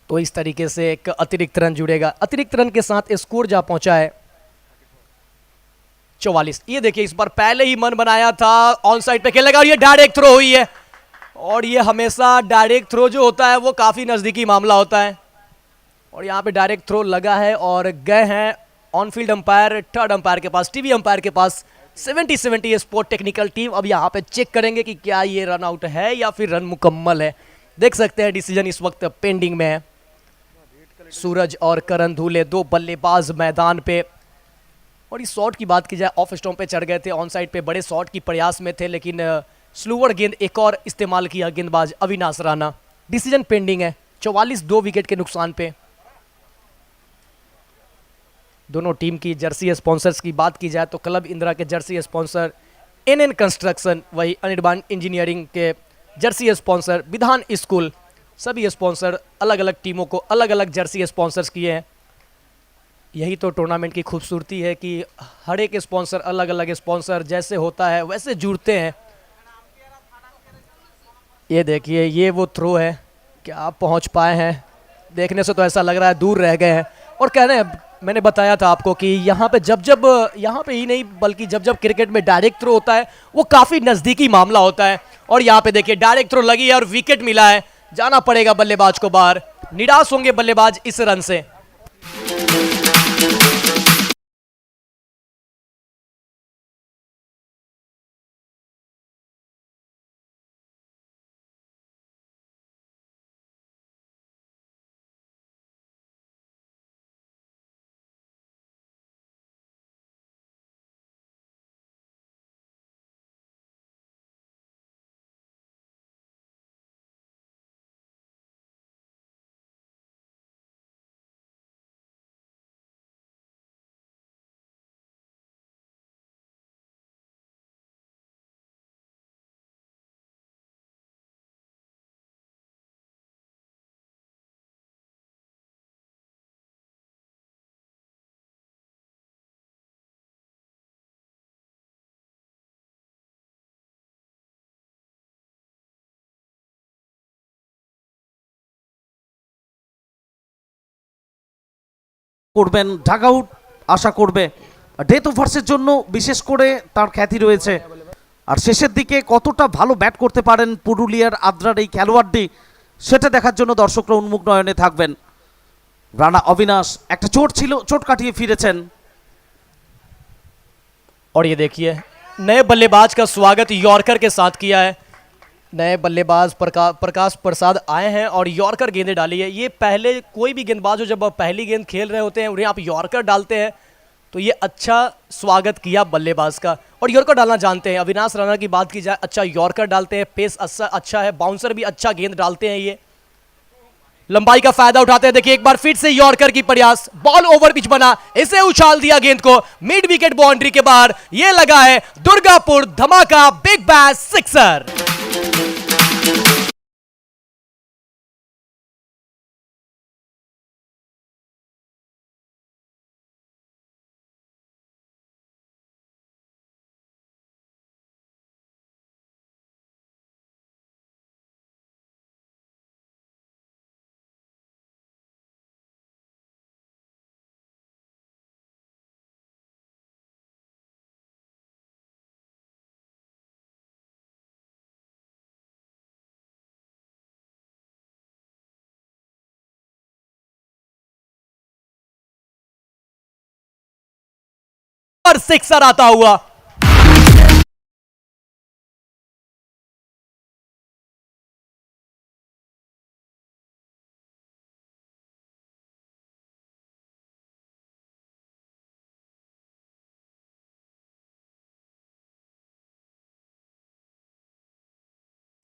तो इस तरीके से एक अतिरिक्त रन जुड़ेगा। अतिरिक्त रन के साथ स्कोर जा पहुंचा है 44। ये देखिए इस बार पहले ही मन बनाया था, ऑन साइड पे खेलेगा, और ये डायरेक्ट थ्रो हुई है। और ये हमेशा डायरेक्ट थ्रो जो होता है वो काफी नजदीकी मामला होता है, और यहाँ पे डायरेक्ट थ्रो लगा है, और गए हैं ऑनफील्ड अंपायर, थर्ड अंपायर के पास, टीवी अंपायर के पास। 70-70 स्पोर्ट टेक्निकल टीम अब यहाँ पे चेक करेंगे कि क्या ये रन आउट है या फिर रन मुकम्मल है। देख सकते हैं डिसीजन इस वक्त पेंडिंग में है। सूरज और करण धूले 2 बल्लेबाज मैदान पे, और इस शॉट की बात की जाए ऑफ स्टंप पे चढ़ गए थे, ऑन साइड पे बड़े शॉट की प्रयास में थे, लेकिन स्लोअर गेंद एक और इस्तेमाल किया गेंदबाज अविनाश राणा। डिसीजन पेंडिंग है 44 2 विकेट के नुकसान पे। दोनों टीम की जर्सी स्पॉन्सर्स की बात की जाए तो क्लब इंदिरा के जर्सी स्पॉन्सर NN कंस्ट्रक्शन, वही अनिर्बाण इंजीनियरिंग के जर्सी स्पॉन्सर विधान स्कूल, सभी स्पॉन्सर अलग अलग टीमों को अलग अलग जर्सी स्पॉन्सर्स किए हैं। यही तो टूर्नामेंट की खूबसूरती है कि हर एक स्पॉन्सर अलग अलग स्पॉन्सर जैसे होता है वैसे जुड़ते हैं। ये देखिए ये वो थ्रो है, क्या आप पहुंच पाए हैं? देखने से तो ऐसा लग रहा है दूर रह गए हैं। और कह रहे हैं, मैंने बताया था आपको कि यहाँ पे जब यहाँ पे ही नहीं बल्कि जब क्रिकेट में डायरेक्ट थ्रो होता है वो काफ़ी नज़दीकी मामला होता है। और यहाँ पे देखिए डायरेक्ट थ्रो लगी है और विकेट मिला है, जाना पड़ेगा बल्लेबाज को बाहर। निराश होंगे बल्लेबाज इस रन से। করবেন ঢাক আউট আশা করবে। ডেথ ওভার্সের জন্য বিশেষ করে তার খ্যাতি রয়েছে। আর শেষের দিকে কতটা ভালো ব্যাট করতে পারেন পুরুলিয়ার আদ্রার এই খেলোয়াড়টি, সেটা দেখার জন্য দর্শকরা উন্মুখ নয়নে থাকবেন। রানা অবিনাশ একটা চোট ছিল, চোট কাটিয়ে ফিরেছেন। और ये देखिए नए बल्लेबाज का स्वागत यॉर्कर के साथ किया है। नए बल्लेबाज प्रकाश प्रसाद आए हैं और यॉर्कर गेंदें डाली है। ये पहले कोई भी गेंदबाज हो, जब आप पहली गेंद खेल रहे होते हैं उन्हें आप यॉर्कर डालते हैं, तो ये अच्छा स्वागत किया बल्लेबाज का। और यॉर्कर डालना जानते हैं। अविनाश राणा की बात की जाए, अच्छा यॉर्कर डालते हैं, पेस अच्छा है, बाउंसर भी अच्छा गेंद डालते हैं। ये लंबाई का फायदा उठाते हैं। देखिए एक बार फिर से यॉर्कर की प्रयास, बॉल ओवर पिच बना, इसे उछाल दिया गेंद को मिड विकेट बाउंड्री के बाहर। ये लगा है दुर्गापुर धमाका बिग बैश सिक्सर। और सिक्सर आता हुआ।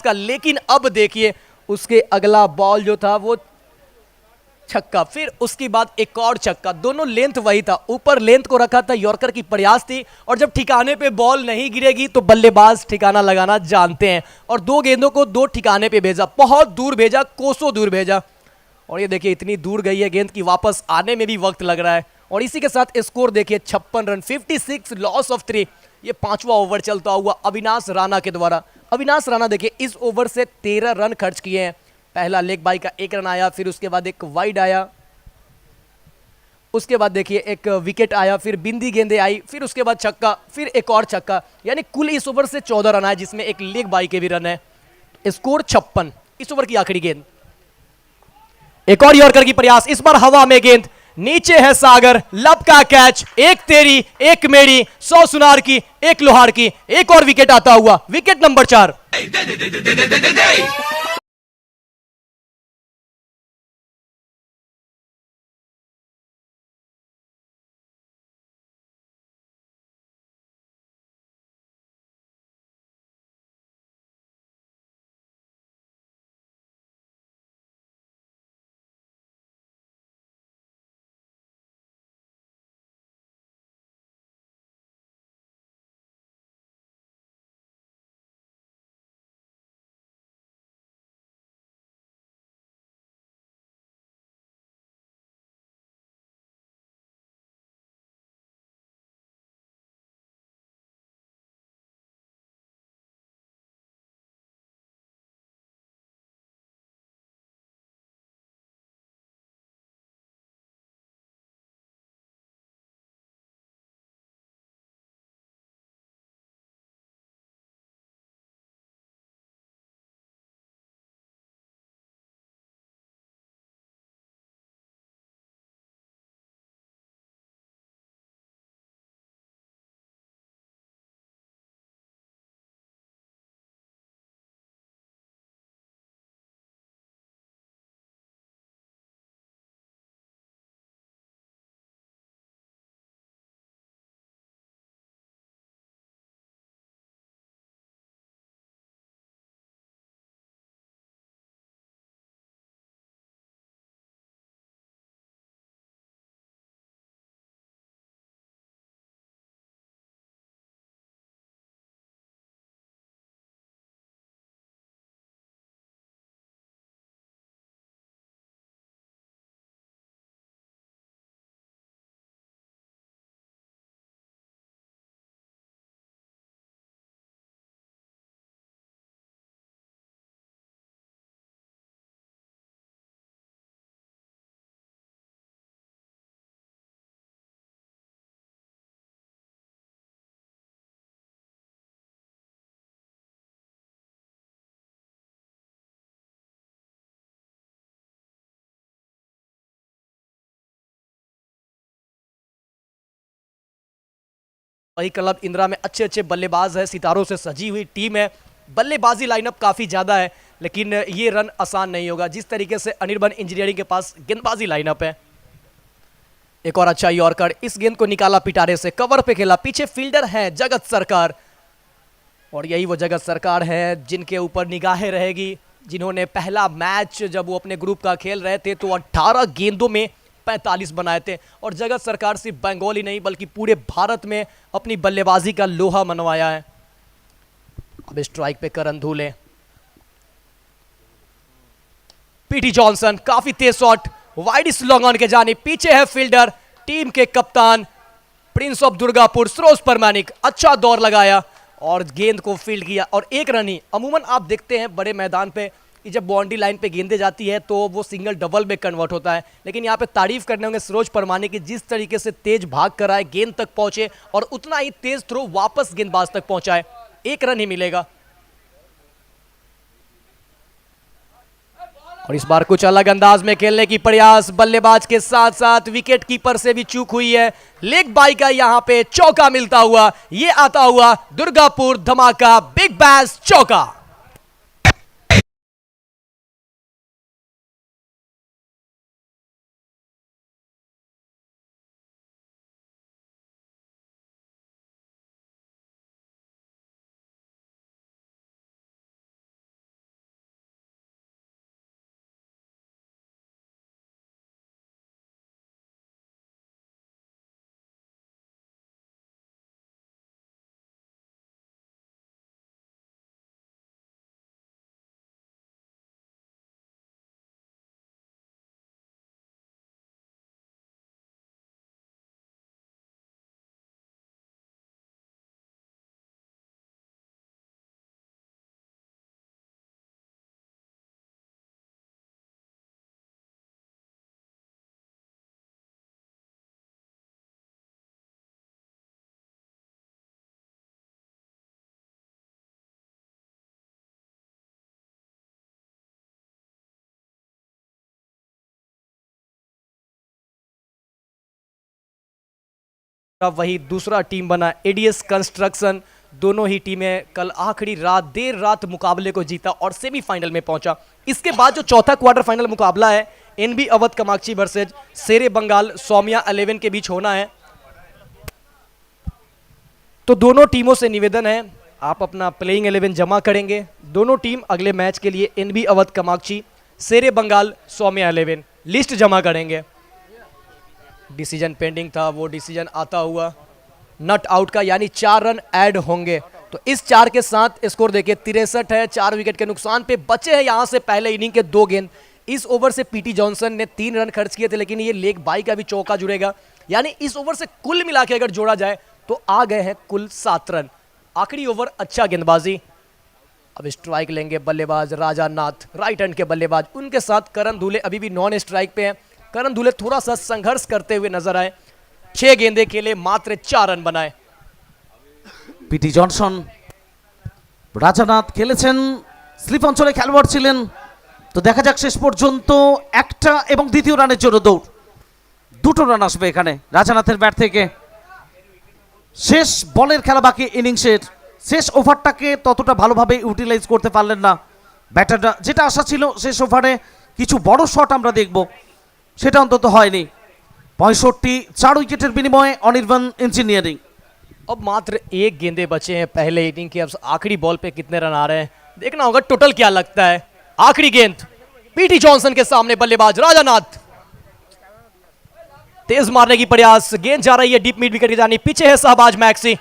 लेकिन अब देखिए उसके अगला बॉल जो था वो छक्का, फिर उसके बाद एक और छक्का। दोनों लेंथ वही था, ऊपर लेंथ को रखा था, यॉर्कर की प्रयास थी। और जब ठिकाने पे बॉल नहीं गिरेगी तो बल्लेबाज ठिकाना लगाना जानते हैं। और दो गेंदों को दो ठिकाने पे भेजा, बहुत दूर भेजा, कोसों दूर भेजा। और ये देखिए इतनी दूर गई है गेंद की वापस आने में भी वक्त लग रहा है। और इसी के साथ स्कोर देखिए 56 रन, 56, लॉस ऑफ 3। ये 5वां ओवर चलता हुआ अविनाश राणा के द्वारा। अविनाश राणा देखिए इस ओवर से 13 रन खर्च किए हैं। पहला लेग बाई का 1 रन आया, फिर उसके बाद एक वाइड आया, उसके बाद देखिए एक विकेट आया, फिर बिंदी गेंदे आई, फिर उसके बाद छक्का, फिर एक और छक्का। यानी कुल इस ओवर से 14 रन आए, जिसमें एक लेग बाई के भी रन है। स्कोर 56। इस ओवर की आखिरी गेंद, एक और यॉर्कर की प्रयास, इस बार हवा में गेंद, नीचे है सागर, लब का कैच, एक तेरी एक मेरी, 100 सुनार की एक लोहार की, एक और विकेट आता हुआ, विकेट नंबर 4। वही क्लब इंदिरा में अच्छे अच्छे बल्लेबाज है, सितारों से सजी हुई टीम है, बल्लेबाजी लाइनअप काफ़ी ज़्यादा है, लेकिन ये रन आसान नहीं होगा जिस तरीके से अनिर्बन इंजीनियरिंग के पास गेंदबाजी लाइनअप है। एक और अच्छा यॉर्कर, इस गेंद को निकाला पिटारे से, कवर पे खेला, पीछे फील्डर है जगत सरकार, और यही वो जगत सरकार है जिनके ऊपर निगाहें रहेगी, जिन्होंने पहला मैच जब वो अपने ग्रुप का खेल रहे थे तो 18 गेंदों में 45 बनाए थे, और जगत सरकार सिर्फ बंगाल ही नहीं बल्कि पूरे भारत में अपनी बल्लेबाजी का लोहा मनवाया है। अब स्ट्राइक पे करण धूले, पीटी जॉनसन, काफी तेज शॉट, वाइड लॉन्ग ऑन के जाने, पीछे है फील्डर टीम के कप्तान प्रिंस ऑफ दुर्गापुर सरोज परमानिक, अच्छा दौर लगाया और गेंद को फील्ड किया और एक रन ही। अमूमन आप देखते हैं बड़े मैदान पे कि जब बाउंड्री लाइन पे गेंदें जाती है तो वो सिंगल डबल में कन्वर्ट होता है, लेकिन यहाँ पे तारीफ करने होंगे सरोज परमानिक की, जिस तरीके से तेज भाग कर आए, गेंद तक पहुंचे और उतना ही तेज थ्रो वापस गेंदबाज तक पहुंचाए, एक रन ही मिलेगा। और इस बार कुछ अलग अंदाज में खेलने की प्रयास, बल्लेबाज के साथ साथ विकेट कीपर से भी चूक हुई है, लेग बाई का यहां पे चौका मिलता हुआ, ये आता हुआ दुर्गापुर धमाका बिग बैश चौका। अब वही दूसरा टीम बना एडीएस कंस्ट्रक्शन, दोनों ही टीमें कल आखिरी रात देर रात मुकाबले को जीता और सेमीफाइनल में पहुंचा। इसके बाद जो चौथा क्वार्टर फाइनल मुकाबला है एनबी अवध कामाक्षी वर्सेज शेरे बंगाल सौम्या 11 के बीच होना है, तो दोनों टीमों से निवेदन है आप अपना प्लेइंग 11 जमा करेंगे। दोनों टीम अगले मैच के लिए एनबी अवध कामाक्षी शेरे बंगाल सौम्या 11 लिस्ट जमा करेंगे। डिसीजन पेंडिंग था, वो डिसीजन आता हुआ नट आउट का, यानी 4 रन ऐड होंगे, तो इस 4 के साथ स्कोर देखिए 63 है, 4 विकेट के नुकसान पे बचे हैं यहां से पहले इनिंग के 2 गेंद। इस ओवर से पीटी जॉनसन ने 3 रन खर्च किए थे, लेकिन ये लेग बाई का भी चौका जुड़ेगा, यानी इस ओवर से कुल मिला के अगर जोड़ा जाए तो आ गए हैं कुल 7 रन। आखिरी ओवर अच्छा गेंदबाजी। अब स्ट्राइक लेंगे बल्लेबाज राजा नाथ, राइट हैंड के बल्लेबाज, उनके साथ करण धूले अभी भी नॉन स्ट्राइक पे हैं। करण धूले थोड़ा सा संघर्ष करते हुए नजर आए, 6 गेंदे खेले, मात्र 4 रन बनाए। পিটি জনসন, রাজানাথ খেলেছেন, স্লিপ অঞ্চলে খেলোয়াড় ছিলেন, তো দেখা যাক শেষ পর্যন্ত একটা এবং দ্বিতীয় রানের জন্য দৌড়, 2টো রান আসবে এখানে রাজানাথের ব্যাট থেকে। শেষ বলের খেলা বাকি ইনিংসের, শেষ ওভারটাকে ততটা ভালোভাবে ইউটিলাইজ করতে পারলেন না ব্যাটাররা, যেটা আশা ছিল শেষ ওভারে কিছু বড় শট আমরা দেখব, সেটা অন্তত হয়নি। 65 4 উইকেটের বিনিময়ে অনির্বাণ ইঞ্জিনিয়ারিং। अब मात्र 1 गेंदे बचे हैं पहले इनिंग के, अब आखिरी बॉल पे कितने रन आ रहे हैं देखना होगा, टोटल क्या लगता है। आखिरी गेंद पीटी जॉनसन के सामने बल्लेबाज राजानाथ, तेज मारने की प्रयास, गेंद जा रही है डीप मिड विकेट की जानी, पीछे है शहबाज मैक्सी,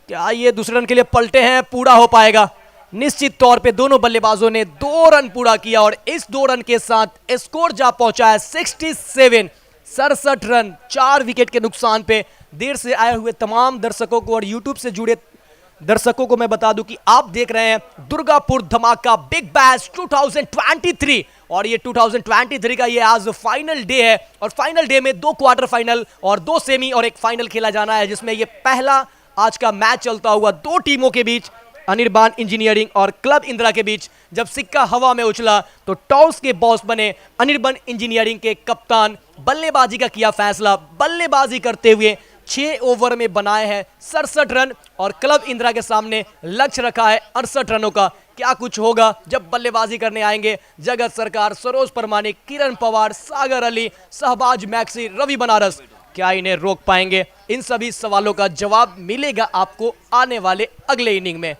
क्या ये दूसरे रन के लिए पलटे हैं, पूरा हो पाएगा? निश्चित तौर पे दोनों बल्लेबाजों ने 2 रन पूरा किया और इस 2 रन के साथ स्कोर जा पहुंचा है 67 रन, 4 विकेट के नुकसान पे। देर से आए हुए तमाम दर्शकों को और यूट्यूब से जुड़े दर्शकों को मैं बता दूं कि आप देख रहे हैं दुर्गापुर धमाका बिग बैश 2023, और ये 2023 का ये आज फाइनल डे है, और फाइनल डे में 2 क्वार्टर फाइनल और 2 सेमी और 1 फाइनल खेला जाना है, जिसमें ये पहला आज का मैच चलता हुआ 2 टीमों के बीच, अनिर्बान इंजीनियरिंग और क्लब इंदिरा के बीच। जब सिक्का हवा में उछला तो टॉस के बॉस बने अनिर्बान इंजीनियरिंग के कप्तान, बल्लेबाजी का किया फैसला, बल्लेबाजी करते हुए 6 ओवर में बनाए हैं 67 रन और क्लब इंदिरा के सामने लक्ष्य रखा है 68 रनों का। क्या कुछ होगा जब बल्लेबाजी करने आएंगे जगत सरकार, सरोज परमानिक, किरण पवार, सागर अली, शहबाज मैक्सी, रवि बनारस। क्या इन्हें रोक पाएंगे? इन सभी सवालों का जवाब मिलेगा आपको आने वाले अगले इनिंग में।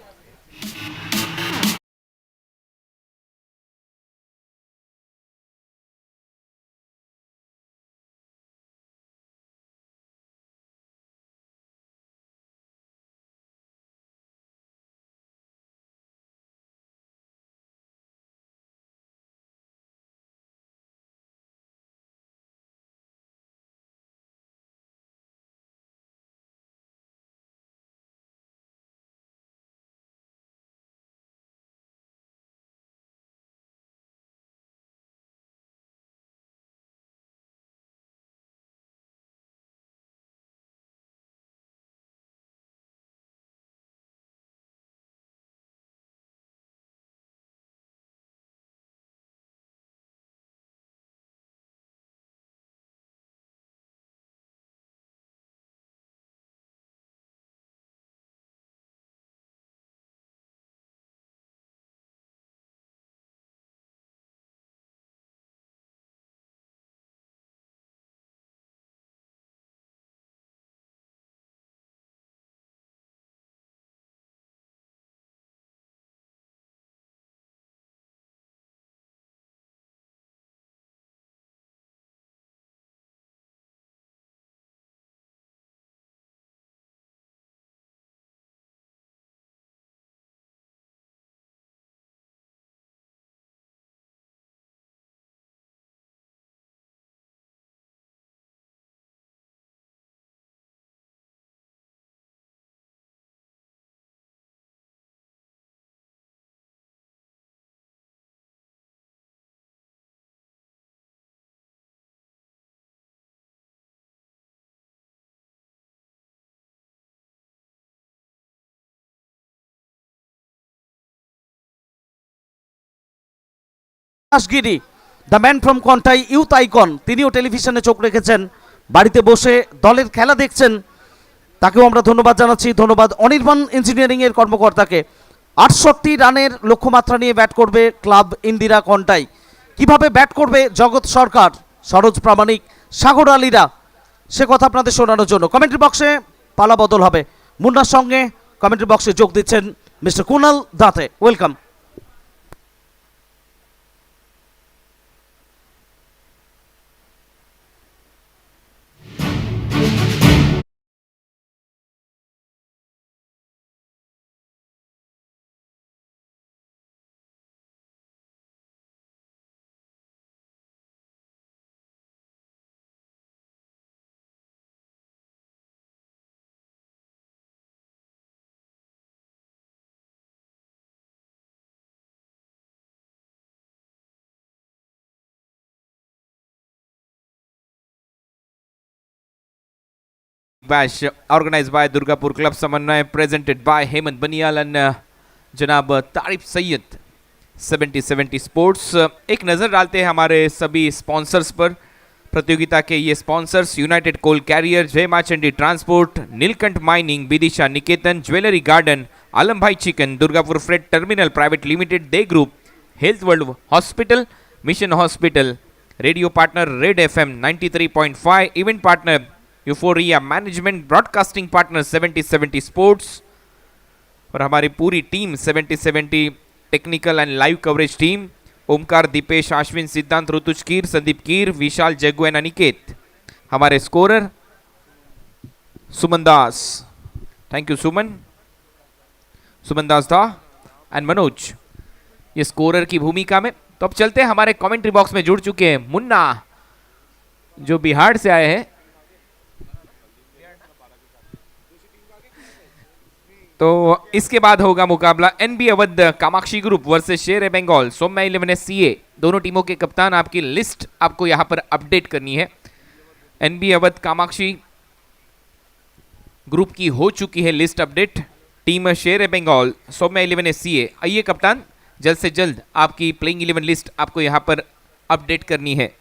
गिरी the man from Contai youth icon, তিনিও টেলিভিশনে চোখ রেখেছেন, বাড়িতে বসে দলের খেলা দেখছেন, তাকেও আমরা ধন্যবাদ জানাচ্ছি। ধন্যবাদ অনির্বাণ ইঞ্জিনিয়ারিং এর কর্মকর্তাকে। 68 রানের লক্ষ্যমাত্রা নিয়ে ব্যাট করবে ক্লাব ইন্দিরা কন্টাই। কিভাবে ব্যাট করবে জগৎ সরকার, সরোজ প্রামাণিক, সাগর আলীরা, সে কথা আপনাদের শোনানোর জন্য কমেন্ট্রি বক্সে পালা বদল হবে। মুন্নার সঙ্গে কমেন্ট্রি বক্সে যোগ দিচ্ছেন mister Kunal date. Welcome. Bash organized by Durgapur Club Samanvay, presented by Hemant Baniyal and जनाब तारिफ सैयद 70-70 स्पोर्ट्स। एक नज़र डालते हैं हमारे सभी स्पॉन्सर्स पर। प्रतियोगिता के ये sponsors United coal carrier, Jai Maa Chandi transport, Neelkanth mining, Vidisha Niketan, jewellery garden, Alam Bhai chicken, Durgapur freight terminal private limited, the group, health world hospital, mission hospital, radio partner red FM 93.5, event partner euphoria management, broadcasting partner 70-70 sports और हमारी पूरी team 70-70 technical and live coverage team, Omkar, Deepesh, Ashwin, Siddhant, Rituj Keer, Sandeep Keer, Vishal, Jaggu and Aniket. हमारे scorer Suman Das, thank you Suman दास दा एंड मनोज, ये स्कोरर की भूमिका में। तो अब चलते हैं, हमारे कमेंट्री बॉक्स में जुड़ चुके हैं मुन्ना जो बिहार से आए हैं। तो इसके बाद होगा मुकाबला NB Awadh Kamakshi group versus Sher e Bengal, Saumya 11 CA. दोनों टीमों के कप्तान, आपकी लिस्ट आपको यहां पर अपडेट करनी है। एनबी अवध कामाक्षी ग्रुप की हो चुकी है लिस्ट अपडेट। टीम शेर ए बंगाल, सौम्या 11 सीए। आइए कप्तान, जल्द से जल्द आपकी प्लेइंग 11 लिस्ट आपको यहां पर अपडेट करनी है।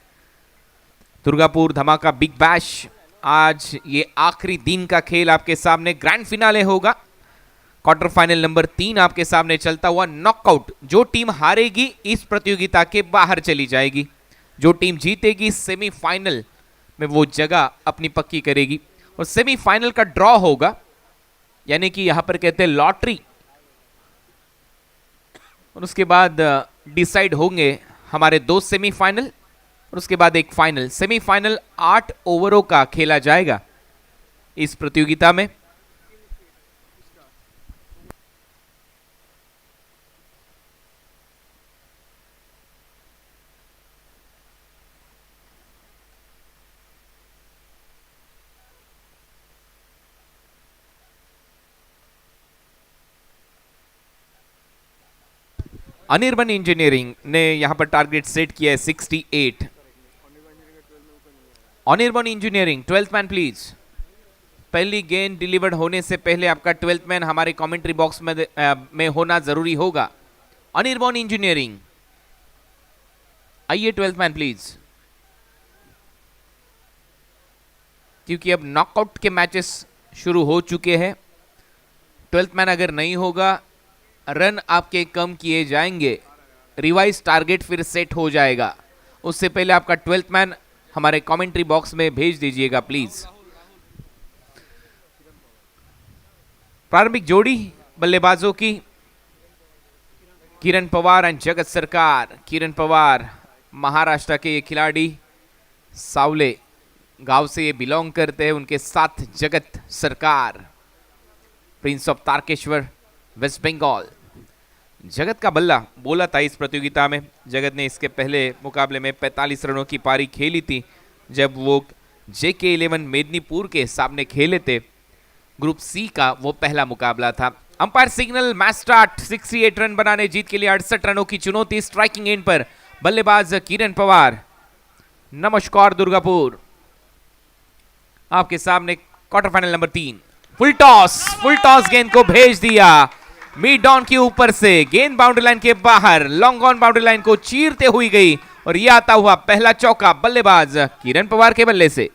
दुर्गापुर धमाका बिग बैश आज ये आखिरी दिन का खेल आपके सामने ग्रैंड फिनाले होगा। क्वार्टर फाइनल नंबर 3 आपके सामने चलता हुआ नॉकआउट। जो टीम हारेगी इस प्रतियोगिता के बाहर चली जाएगी, जो टीम जीतेगी सेमीफाइनल में वो जगह अपनी पक्की करेगी। और सेमीफाइनल का ड्रॉ होगा, यानी कि यहां पर कहते हैं लॉटरी, और उसके बाद डिसाइड होंगे हमारे 2 सेमीफाइनल और उसके बाद एक फाइनल। सेमीफाइनल 8 ओवरों का खेला जाएगा इस प्रतियोगिता में। अनिर्बन इंजीनियरिंग ने यहां पर टारगेट सेट किया है 68। Anirban engineering 12th man please. पहली गेंद डिलीवर्ड होने से पहले आपका 12th मैन हमारे कमेंट्री बॉक्स में होना जरूरी होगा। अनिर्बन इंजीनियरिंग आइए 12th मैन प्लीज, क्योंकि अब नॉकआउट के मैचेस शुरू हो चुके हैं। 12th मैन अगर नहीं होगा, रन आपके कम किए जाएंगे, रिवाइज टारगेट फिर सेट हो जाएगा। उससे पहले आपका 12th मैन हमारे कमेंट्री बॉक्स में भेज दीजिएगा प्लीज। प्रारंभिक जोड़ी बल्लेबाजों की किरण पवार एंड जगत सरकार। किरण पवार महाराष्ट्र के ये खिलाड़ी, सावले गांव से ये बिलोंग करते हैं। उनके साथ Jagat Sarkar, prince of Tarakeswar, West Bengal. Jagat का बल्ला बोला था इस प्रतियोगिता में। जगत ने इसके पहले मुकाबले में 45 रनों की पारी खेली थी, जब वो JK11 मेदिनीपुर के सामने खेले थे। ग्रुप सी का वो पहला मुकाबला था। Umpire signal, match start. 68 run बनाने जीत के लिए 68 रनों की चुनौती। स्ट्राइकिंग एंड पर बल्लेबाज किरण पवार। नमस्कार दुर्गापुर, आपके सामने quarter final number 3। Full toss गेंद को भेज दिया मिड ऑन के ऊपर से। गेंद बाउंड्री लाइन के बाहर, लॉन्ग ऑन बाउंड्री लाइन को चीरते हुई गई और यह आता हुआ पहला चौका बल्लेबाज किरण पवार के बल्ले से।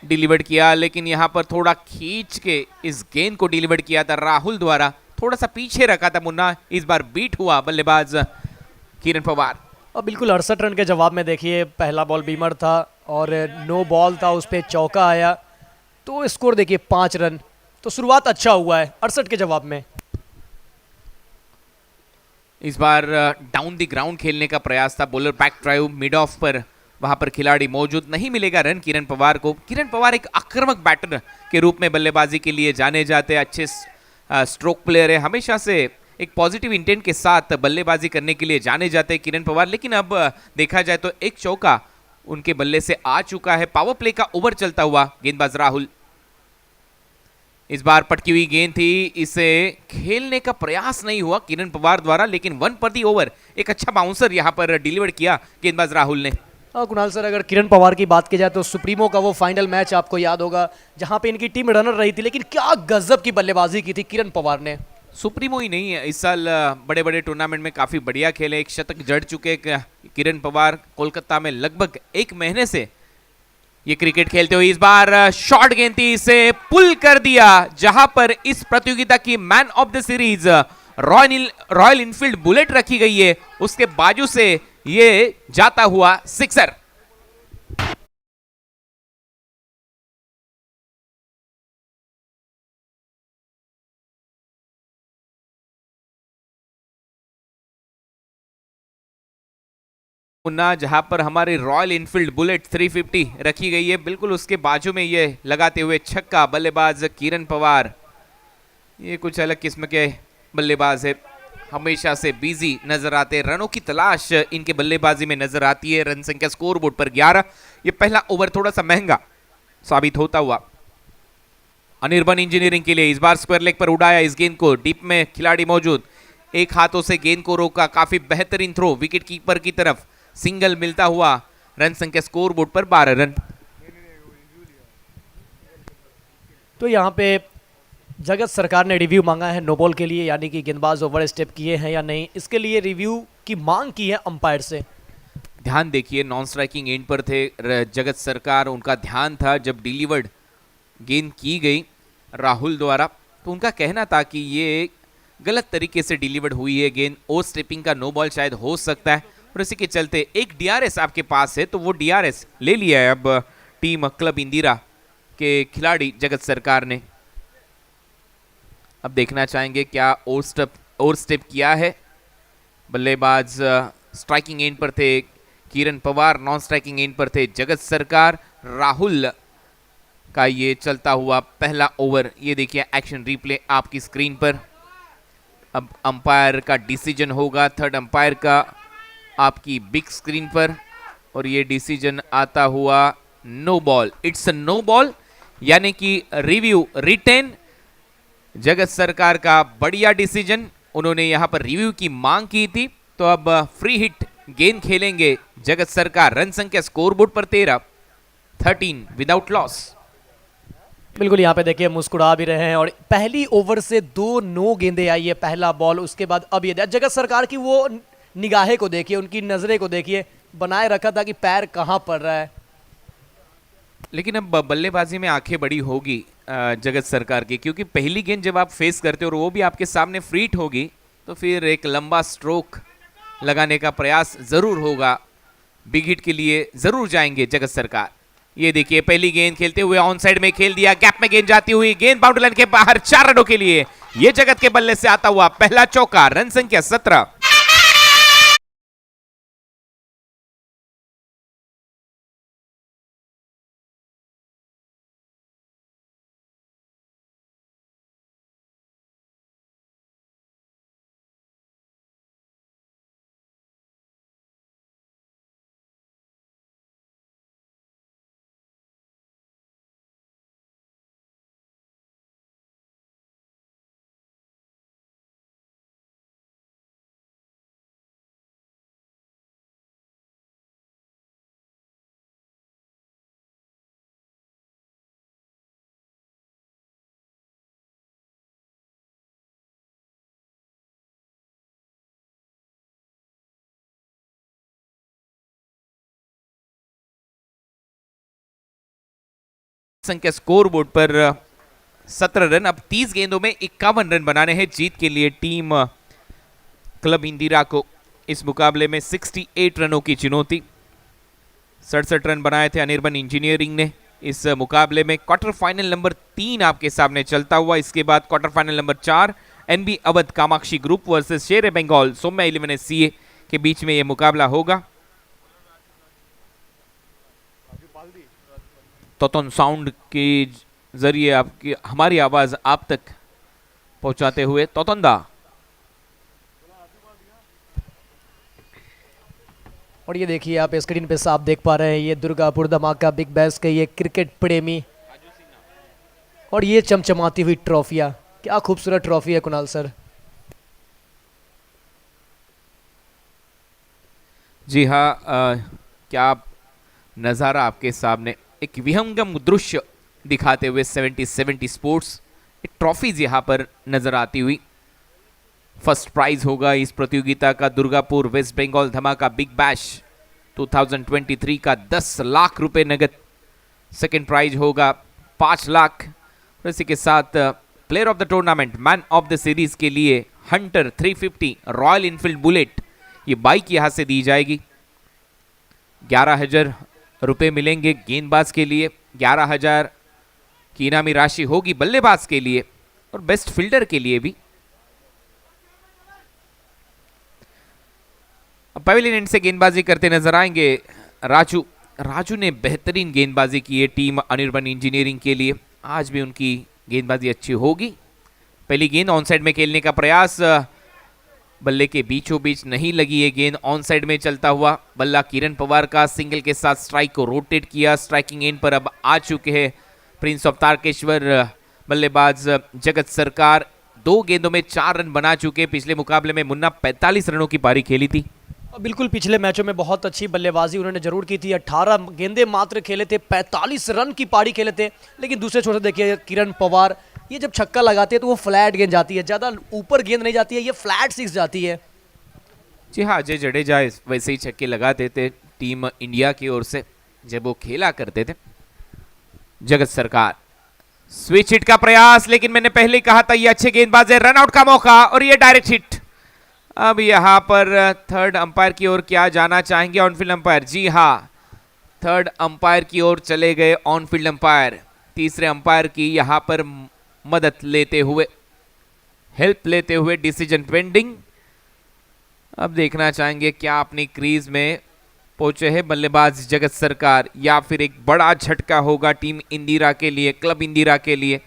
डिलीवर्ड किया, लेकिन यहां पर थोड़ा खींच के इस गेंद को डिलीवर्ड किया था राहुल द्वारा। थोड़ा सा पीछे रखा था मुन्ना, इस बार बीट हुआ बल्लेबाज किरण पवार। और बिल्कुल 68 रन के जवाब में देखिए, पहला बॉल बीमर था और नो बॉल था, उस पर चौका आया, तो स्कोर देखिए 5 रन। तो शुरुआत अच्छा हुआ है 68 के जवाब में। इस बार डाउन द ग्राउंड खेलने का प्रयास था। Bowler back drive mid of पर, वहां पर खिलाड़ी मौजूद नहीं मिलेगा रन किरण पवार को। किरण पवार एक आक्रामक बैटर के रूप में बल्लेबाजी के लिए जाने जाते हैं। अच्छे स्ट्रोक प्लेयर है, हमेशा से एक पॉजिटिव इंटेंट के साथ बल्लेबाजी करने के लिए जाने जाते हैं किरण पवार। लेकिन अब देखा जाए तो एक चौका उनके बल्ले से आ चुका है। पावर प्ले का ओवर चलता हुआ गेंदबाज राहुल। इस बार पटकी हुई गेंद थी, इसे खेलने का प्रयास नहीं हुआ किरण पवार द्वारा, लेकिन 1 पर दी ओवर एक अच्छा बाउंसर यहां पर डिलीवर किया गेंदबाज राहुल ने। कुणाल सर, अगर किरण पवार की बात की जाए तो सुप्रीमो का वो फाइनल मैच आपको याद होगा, जहां पे इनकी टीम रनर रही थी, लेकिन क्या गजब की बल्लेबाजी की थी किरण पवार ने। सुप्रीमो ही नहीं है, इस साल बड़े बड़े टूर्नामेंट में काफी बढ़िया खेले। एक शतक जड़ चुके किरण पवार। कोलकाता में लगभग 1 महीने से ये क्रिकेट खेलते हुए। इस बार शॉर्ट गेंद थी, इसे पुल कर दिया, जहां पर इस प्रतियोगिता की man of the series royal Enfield bullet रखी गई है, उसके बाजू से ये जाता हुआ सिक्सर। मुन्ना, जहां पर हमारी रॉयल इनफील्ड बुलेट 350 रखी गई है, बिल्कुल उसके बाजू में ये लगाते हुए छक्का बल्लेबाज किरण पवार। ये कुछ अलग किस्म के बल्लेबाज है, हमेशा से बिजी नजर आते हैं। रनों की तलाश इनके बल्लेबाजी में नजर आती है। रन संख्या स्कोर बोर्ड पर 11। ये पहला ओवर थोड़ा सा महंगा साबित होता हुआ अनिर्बन इंजीनियरिंग के लिए। इस बार स्क्वायर लेग पर उड़ाया इस गेंद को, डीप में खिलाड़ी मौजूद। एक हाथों से गेंद को रोका, काफी बेहतरीन थ्रो, विकेट कीपर की तरफ सिंगल मिलता हुआ, रन संख्या स्कोर बोर्ड पर 12 रन। तो यहाँ पे जगत सरकार ने रिव्यू मांगा है नो बॉल के लिए, यानी कि गेंदबाज ओवर स्टेप किए हैं या नहीं, इसके लिए रिव्यू की मांग की है अंपायर से। ध्यान देखिए, नॉन स्ट्राइकिंग एंड पर थे जगत सरकार, उनका ध्यान था जब डिलीवर्ड गेंद की गई राहुल द्वारा, तो उनका कहना था कि ये गलत तरीके से डिलीवर्ड हुई है गेंद, ओवर स्टेपिंग का नो बॉल शायद हो सकता है, और इसी के चलते एक डीआरएस आपके पास है तो वो डीआरएस ले लिया है अब टीम क्लब इंदिरा के खिलाड़ी जगत सरकार ने। अब देखना चाहेंगे क्या ओवर स्टेप किया है। बल्लेबाज स्ट्राइकिंग एंड पर थे किरण पवार, नॉन स्ट्राइकिंग एंड पर थे जगत सरकार। राहुल का ये चलता हुआ पहला ओवर, ये देखिए एक्शन रिप्ले आपकी स्क्रीन पर। अब अंपायर का डिसीजन होगा, थर्ड अंपायर का आपकी बिग स्क्रीन पर, और ये डिसीजन आता हुआ no ball, it's a no ball, यानी कि रिव्यू रिटेन। जगत सरकार का बढ़िया डिसीजन, उन्होंने यहां पर रिव्यू की मांग की थी, तो अब फ्री हिट गेंद खेलेंगे जगत सरकार। रन संख्या स्कोरबोर्ड पर 13 विदाउट लॉस। बिल्कुल, यहाँ पे देखिए मुस्कुरा भी रहे हैं, और पहली ओवर से 2 नो गेंदें आई है, पहला बॉल, उसके बाद अब ये जगत सरकार की वो निगाहें को देखिए, उनकी नजरें को देखिए, बनाए रखा था कि पैर कहां पड़ रहा है। लेकिन अब बल्लेबाजी में आंखें बड़ी होगी जगत सरकार की, क्योंकि पहली गेंद जब आप फेस करते हो और वो भी आपके सामने फ्रीट होगी, तो फिर एक लंबा स्ट्रोक लगाने का प्रयास जरूर होगा, बिग हिट के लिए जरूर जाएंगे जगत सरकार। ये देखिए पहली गेंद खेलते हुए ऑन साइड में खेल दिया, गैप में गेंद जाती हुई, गेंद बाउंड्री लाइन के बाहर, 4 रनों के लिए ये जगत के बल्ले से आता हुआ पहला चौका। रन संख्या 17। संख्या स्कोर बोर्ड पर 17 रन। अब 30 गेंदों में 51 रन बनाने हैं जीत के लिए टीम क्लब इंदिरा को। इस मुकाबले में 68 रनों की चुनौती, 67 रन बनाए थे अनिर्बन इंजीनियरिंग ने इस मुकाबले में। क्वार्टर फाइनल नंबर 3 आपके सामने चलता हुआ, इसके बाद quarter final number 4 NB Awadh Kamakshi group versus Sher Bengal Saumya 11 CA के बीच में यह मुकाबला होगा। तोतन साउंड के जरिए आपकी हमारी आवाज आप तक पहुंचाते हुए तोतंदा। और ये देखिए आप स्क्रीन पे साफ देख पा रहे हैं, ये दुर्गापुर धमाका बिग बैश के ये क्रिकेट प्रेमी, और ये चमचमाती हुई ट्रॉफियां, क्या खूबसूरत ट्रॉफी है कुणाल सर। जी हाँ, क्या नज़ारा आपके सामने, एक विहंगम दृश्य दिखाते हुए 70 स्पोर्ट्स ट्रॉफीज यहाँ पर नजर आती हुई। फर्स्ट प्राइज होगा इस प्रतियोगिता का दुर्गापुर वेस्ट बंगाल धमाका बिग बैश 2023 का 10 लाख रुपए नगद। सेकंड प्राइज होगा 5 लाख, और इसी के साथ player of the tournament, man of the series के लिए हंटर 350 रॉयल इनफील्ड बुलेट, ये बाइक यहां से दी जाएगी। 11,000 रुपए मिलेंगे गेंदबाज के लिए, 11,000 की इनामी राशि होगी बल्लेबाज के लिए और बेस्ट फील्डर के लिए भी। पवेलियन एंड से गेंदबाजी करते नजर आएंगे राजू ने बेहतरीन गेंदबाजी की है टीम अनिर्बन इंजीनियरिंग के लिए, आज भी उनकी गेंदबाजी अच्छी होगी। पहली गेंद ऑन साइड में खेलने का प्रयास, बल्ले के बीचों बीच नहीं लगी है गेंद, ऑन साइड में चलता हुआ बल्ला किरण पवार का सिंगल के साथ स्ट्राइक को रोटेट किया। स्ट्राइकिंग एंड पर अब आ चुके हैं प्रिंस ऑफ तारकेश्वर, बल्लेबाज जगत सरकार। 2 गेंदों में 4 रन बना चुके। पिछले मुकाबले में मुन्ना 45 रनों की पारी खेली थी। और बिल्कुल पिछले मैचों में बहुत अच्छी बल्लेबाजी उन्होंने जरूर की थी। 18 गेंदे मात्र खेले थे, 45 रन की पारी खेले थे। लेकिन दूसरे छोर से देखिए किरण पवार, ये जब छक्का लगाते हैं तो वो फ्लैट गेंद जाती है, ज़्यादा ऊपर गेंद नहीं जाती है, ये फ्लैट सिक्स जाती है। जी हाँ, अजय जडेजा वैसे ही छक्के लगाते थे टीम इंडिया की ओर से जब वो खेला करते थे। जगत सरकार स्विच हिट का प्रयास, लेकिन मैंने पहले ही कहा था ये अच्छे गेंदबाज है। रन आउट का मौका और ये डायरेक्ट हिट। अब यहां पर थर्ड अंपायर की ओर क्या जाना चाहेंगे ऑन फील्ड अंपायर? जी हाँ, थर्ड अंपायर की ओर चले गए ऑन फील्ड अंपायर। तीसरे अंपायर की यहां पर मदद लेते हुए, हेल्प लेते हुए, डिसीजन पेंडिंग। अब देखना चाहेंगे क्या अपनी क्रीज में पहुंचे हैं बल्लेबाज जगत सरकार, या फिर एक बड़ा झटका होगा टीम इंदिरा के लिए, क्लब इंदिरा के लिए।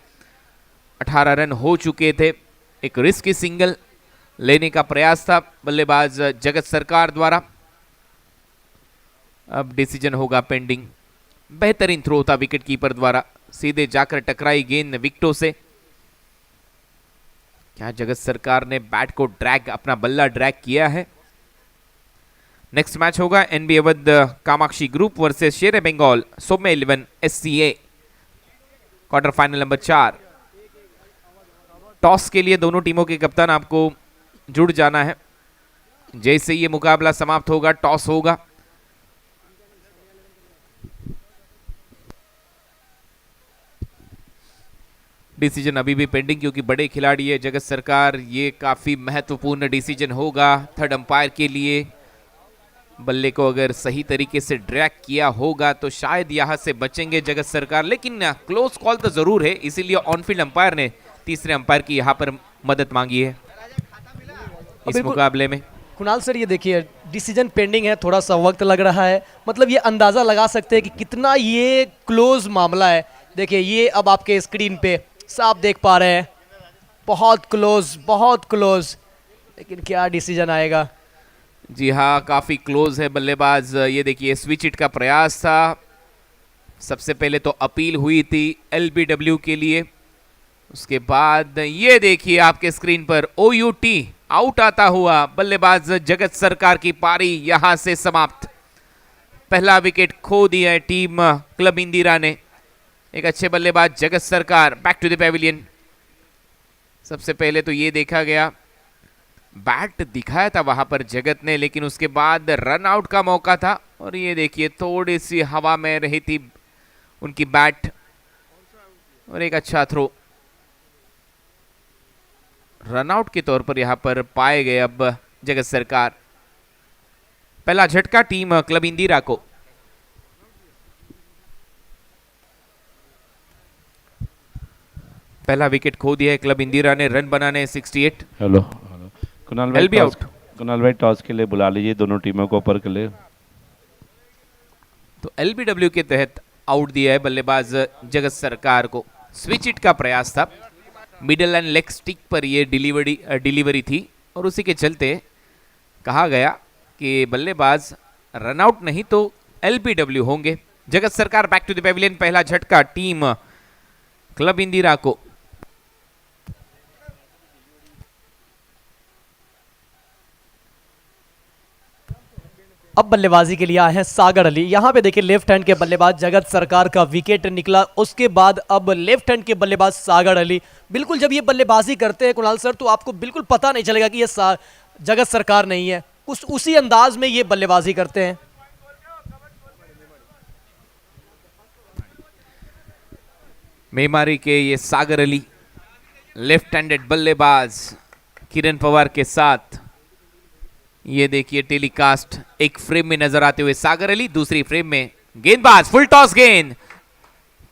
18 रन हो चुके थे, एक रिस्की सिंगल लेने का प्रयास था बल्लेबाज जगत सरकार द्वारा। अब डिसीजन होगा पेंडिंग। बेहतरीन थ्रो था विकेट कीपर द्वारा, सीधे जाकर टकराई गेंद विकेटों से। क्या जगत सरकार ने बैट को ड्रैग, अपना बल्ला ड्रैग किया है? नेक्स्ट मैच होगा NB Awadh Kamakshi group versus Sher Bengal Soumya 11 SCA, quarter final number 4। Toss के लिए दोनों टीमों के कप्तान आपको जुड़ जाना है। जैसे ये मुकाबला समाप्त होगा टॉस होगा। डिसीजन अभी भी पेंडिंग क्योंकि बड़े खिलाड़ी है जगत सरकार। ये काफी महत्वपूर्ण डिसीजन होगा थर्ड अंपायर के लिए। बल्ले को अगर सही तरीके से ड्रैग किया होगा तो शायद यहां से बचेंगे जगत सरकार, लेकिन क्लोज कॉल तो जरूर है, इसीलिए ऑनफील्ड अंपायर ने तीसरे अंपायर की यहां पर मदद मांगी है इस मुकाबले में। कुणाल सर ये देखिए डिसीजन पेंडिंग है, थोड़ा सा वक्त लग रहा है, मतलब ये अंदाजा लगा सकते हैं कि कितना ये क्लोज मामला है। देखिए ये अब आपके स्क्रीन पे साफ देख पा रहे हैं, बहुत क्लोज, बहुत क्लोज, लेकिन क्या डिसीजन आएगा? जी हाँ, काफी क्लोज है बल्लेबाज। ये देखिए स्विच हिट का प्रयास था। सबसे पहले तो अपील हुई थी LBW के लिए, उसके बाद ये देखिए आपके स्क्रीन पर OUT आउट आता हुआ। बल्लेबाज जगत सरकार की पारी यहां से समाप्त। पहला विकेट खो दिया है टीम क्लब इंदिरा ने। एक अच्छे बल्लेबाज जगत सरकार बैक टू द पेविलियन। सबसे पहले तो ये देखा गया, बैट दिखाया था वहां पर जगत ने, लेकिन उसके बाद रन आउट का मौका था और ये देखिए थोड़ी सी हवा में रही थी उनकी बैट और एक अच्छा थ्रो रन आउट के तौर पर यहां पर पाए गए अब जगत सरकार। पहला झटका टीम क्लब इंदिरा को। पहला विकेट खो दिया है क्लब इंदिरा ने, रन बनाने 68। हेलो कुणाल भाई, LB आउट। कुणाल भाई टॉस के लिए बुला लीजिए दोनों टीमों को ऊपर के लिए। तो LBW के तहत आउट दिया है बल्लेबाज जगत सरकार को। स्विच हिट का प्रयास था, मिडल एंड लेग स्टिक पर ये डिलीवरी थी और उसी के चलते कहा गया कि बल्लेबाज रन आउट नहीं तो LBW होंगे। जगत सरकार बैक टू द पेविलियन। पहला झटका टीम क्लब इंदिरा को। अब बल्लेबाजी के लिए आए हैं सागर अली। यहाँ पे देखिए लेफ्ट हैंड के बल्लेबाज जगत सरकार का विकेट निकला, उसके बाद अब लेफ्ट हैंड के बल्लेबाज सागर अली। बिल्कुल जब ये बल्लेबाजी करते हैं कुणाल सर तो आपको बिल्कुल पता नहीं चलेगा कि ये जगत सरकार नहीं है, कुछ उसी अंदाज में ये बल्लेबाजी करते हैं। मेमारी के ये सागर अली लेफ्ट हैंडेड बल्लेबाज किरण पवार के साथ। ये देखिए टेलीकास्ट एक फ्रेम में नजर आते हुए सागर अली, दूसरी फ्रेम में गेंदबाज फुल टॉस गेंद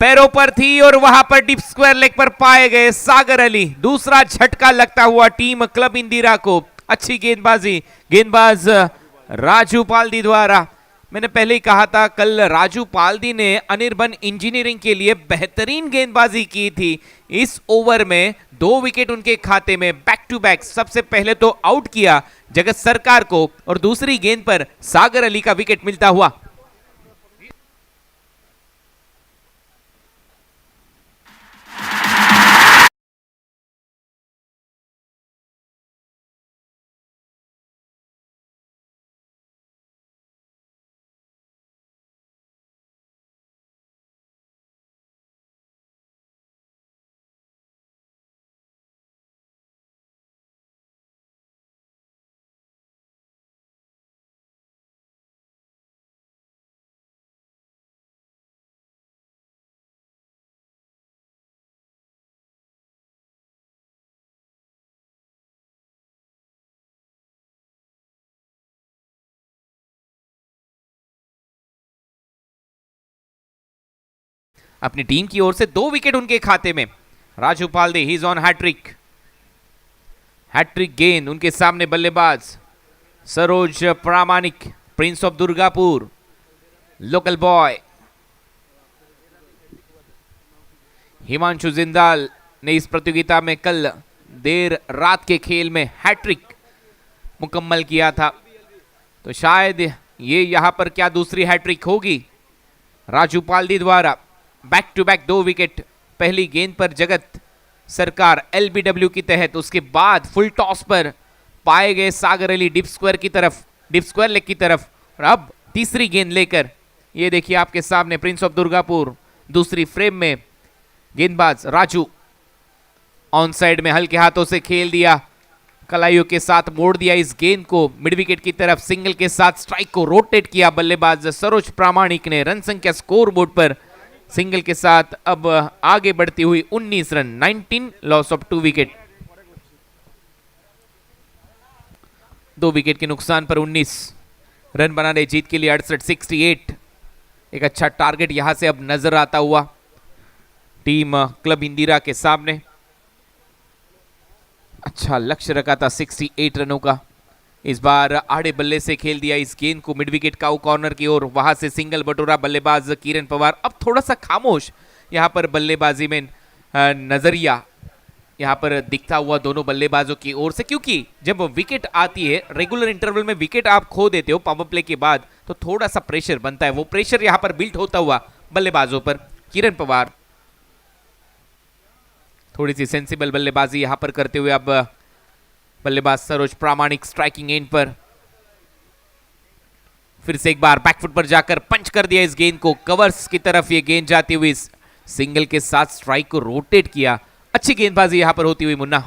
पैरों पर थी और वहां पर डीप स्क्वायर लेग पर पाए गए सागर अली। दूसरा झटका लगता हुआ टीम क्लब इंदिरा को। अच्छी गेंदबाजी गेंदबाज राजू पालदी द्वारा। मैंने पहले ही कहा था कल राजू पालदी ने अनिर्बन इंजीनियरिंग के लिए बेहतरीन गेंदबाजी की थी। इस ओवर में 2 विकेट उनके खाते में बैक टू बैक। सबसे पहले तो आउट किया जगत सरकार को और दूसरी गेंद पर सागर अली का विकेट मिलता हुआ। अपनी टीम की ओर से 2 विकेट उनके खाते में। Raju Palde he is on hattrick. Hattrick गेंद उनके सामने बल्लेबाज Saroj Pramanik, prince of Durgapur, local boy. Himanshu Jindal ने इस प्रतियोगिता में कल देर रात के खेल में हैट्रिक मुकम्मल किया था, तो शायद ये यहां पर क्या दूसरी हैट्रिक होगी राजू पाल्दी द्वारा। बैक टू बैक 2 विकेट पहली गेंद पर जगत सरकार एलबीडब्ल्यू की तहत, उसके बाद फुल टॉस पर पाए गए सागर अली डिप स्क्वायर की तरफ, डिप स्क्वायर लेग की तरफ। और अब तीसरी गेंद लेकर ये देखिए आपके सामने प्रिंस ऑफ दुर्गापुर दूसरी फ्रेम में, गेंदबाज राजू ऑन साइड में हल्के हाथों से खेल दिया, कलाइयों के साथ मोड़ दिया इस गेंद को मिड विकेट की तरफ, सिंगल के साथ स्ट्राइक को रोटेट किया बल्लेबाज सरोज प्रामाणिक ने। रन संख्या स्कोरबोर्ड पर सिंगल के साथ अब आगे बढ़ती हुई 19 run, 19 loss of 2 wicket. 2 wicket के नुकसान पर 19 रन बनाने जीत के लिए 68 एक अच्छा टारगेट यहां से अब नजर आता हुआ टीम क्लब इंदिरा के सामने। अच्छा लक्ष्य रखा था 68 रनों का। इस बार आड़े बल्ले से खेल दिया इस गेंद को मिड विकेट काउ कॉर्नर की ओर, वहां से सिंगल बटोरा बल्लेबाज किरण पवार। अब थोड़ा सा खामोश यहां पर बल्लेबाजी में नजरिया यहां पर दिखता हुआ दोनों बल्लेबाजों की ओर से, क्योंकि जब विकेट आती है रेगुलर इंटरवल में विकेट आप खो देते हो पावर प्ले के बाद, तो थोड़ा सा प्रेशर बनता है, वो प्रेशर यहां पर बिल्ट होता हुआ बल्लेबाजों पर। किरण पवार थोड़ी सी सेंसिबल बल्लेबाजी यहां पर करते हुए अब बल्लेबाज सरोज प्रामाणिक स्ट्राइकिंग एंड पर, फिर से एक बार बैकफुट पर जाकर पंच कर दिया इस गेंद को, कवर्स की तरफ ये गेंद जाती हुई सिंगल के साथ स्ट्राइक को रोटेट किया। अच्छी गेंदबाजी यहां पर होती हुई मुन्ना।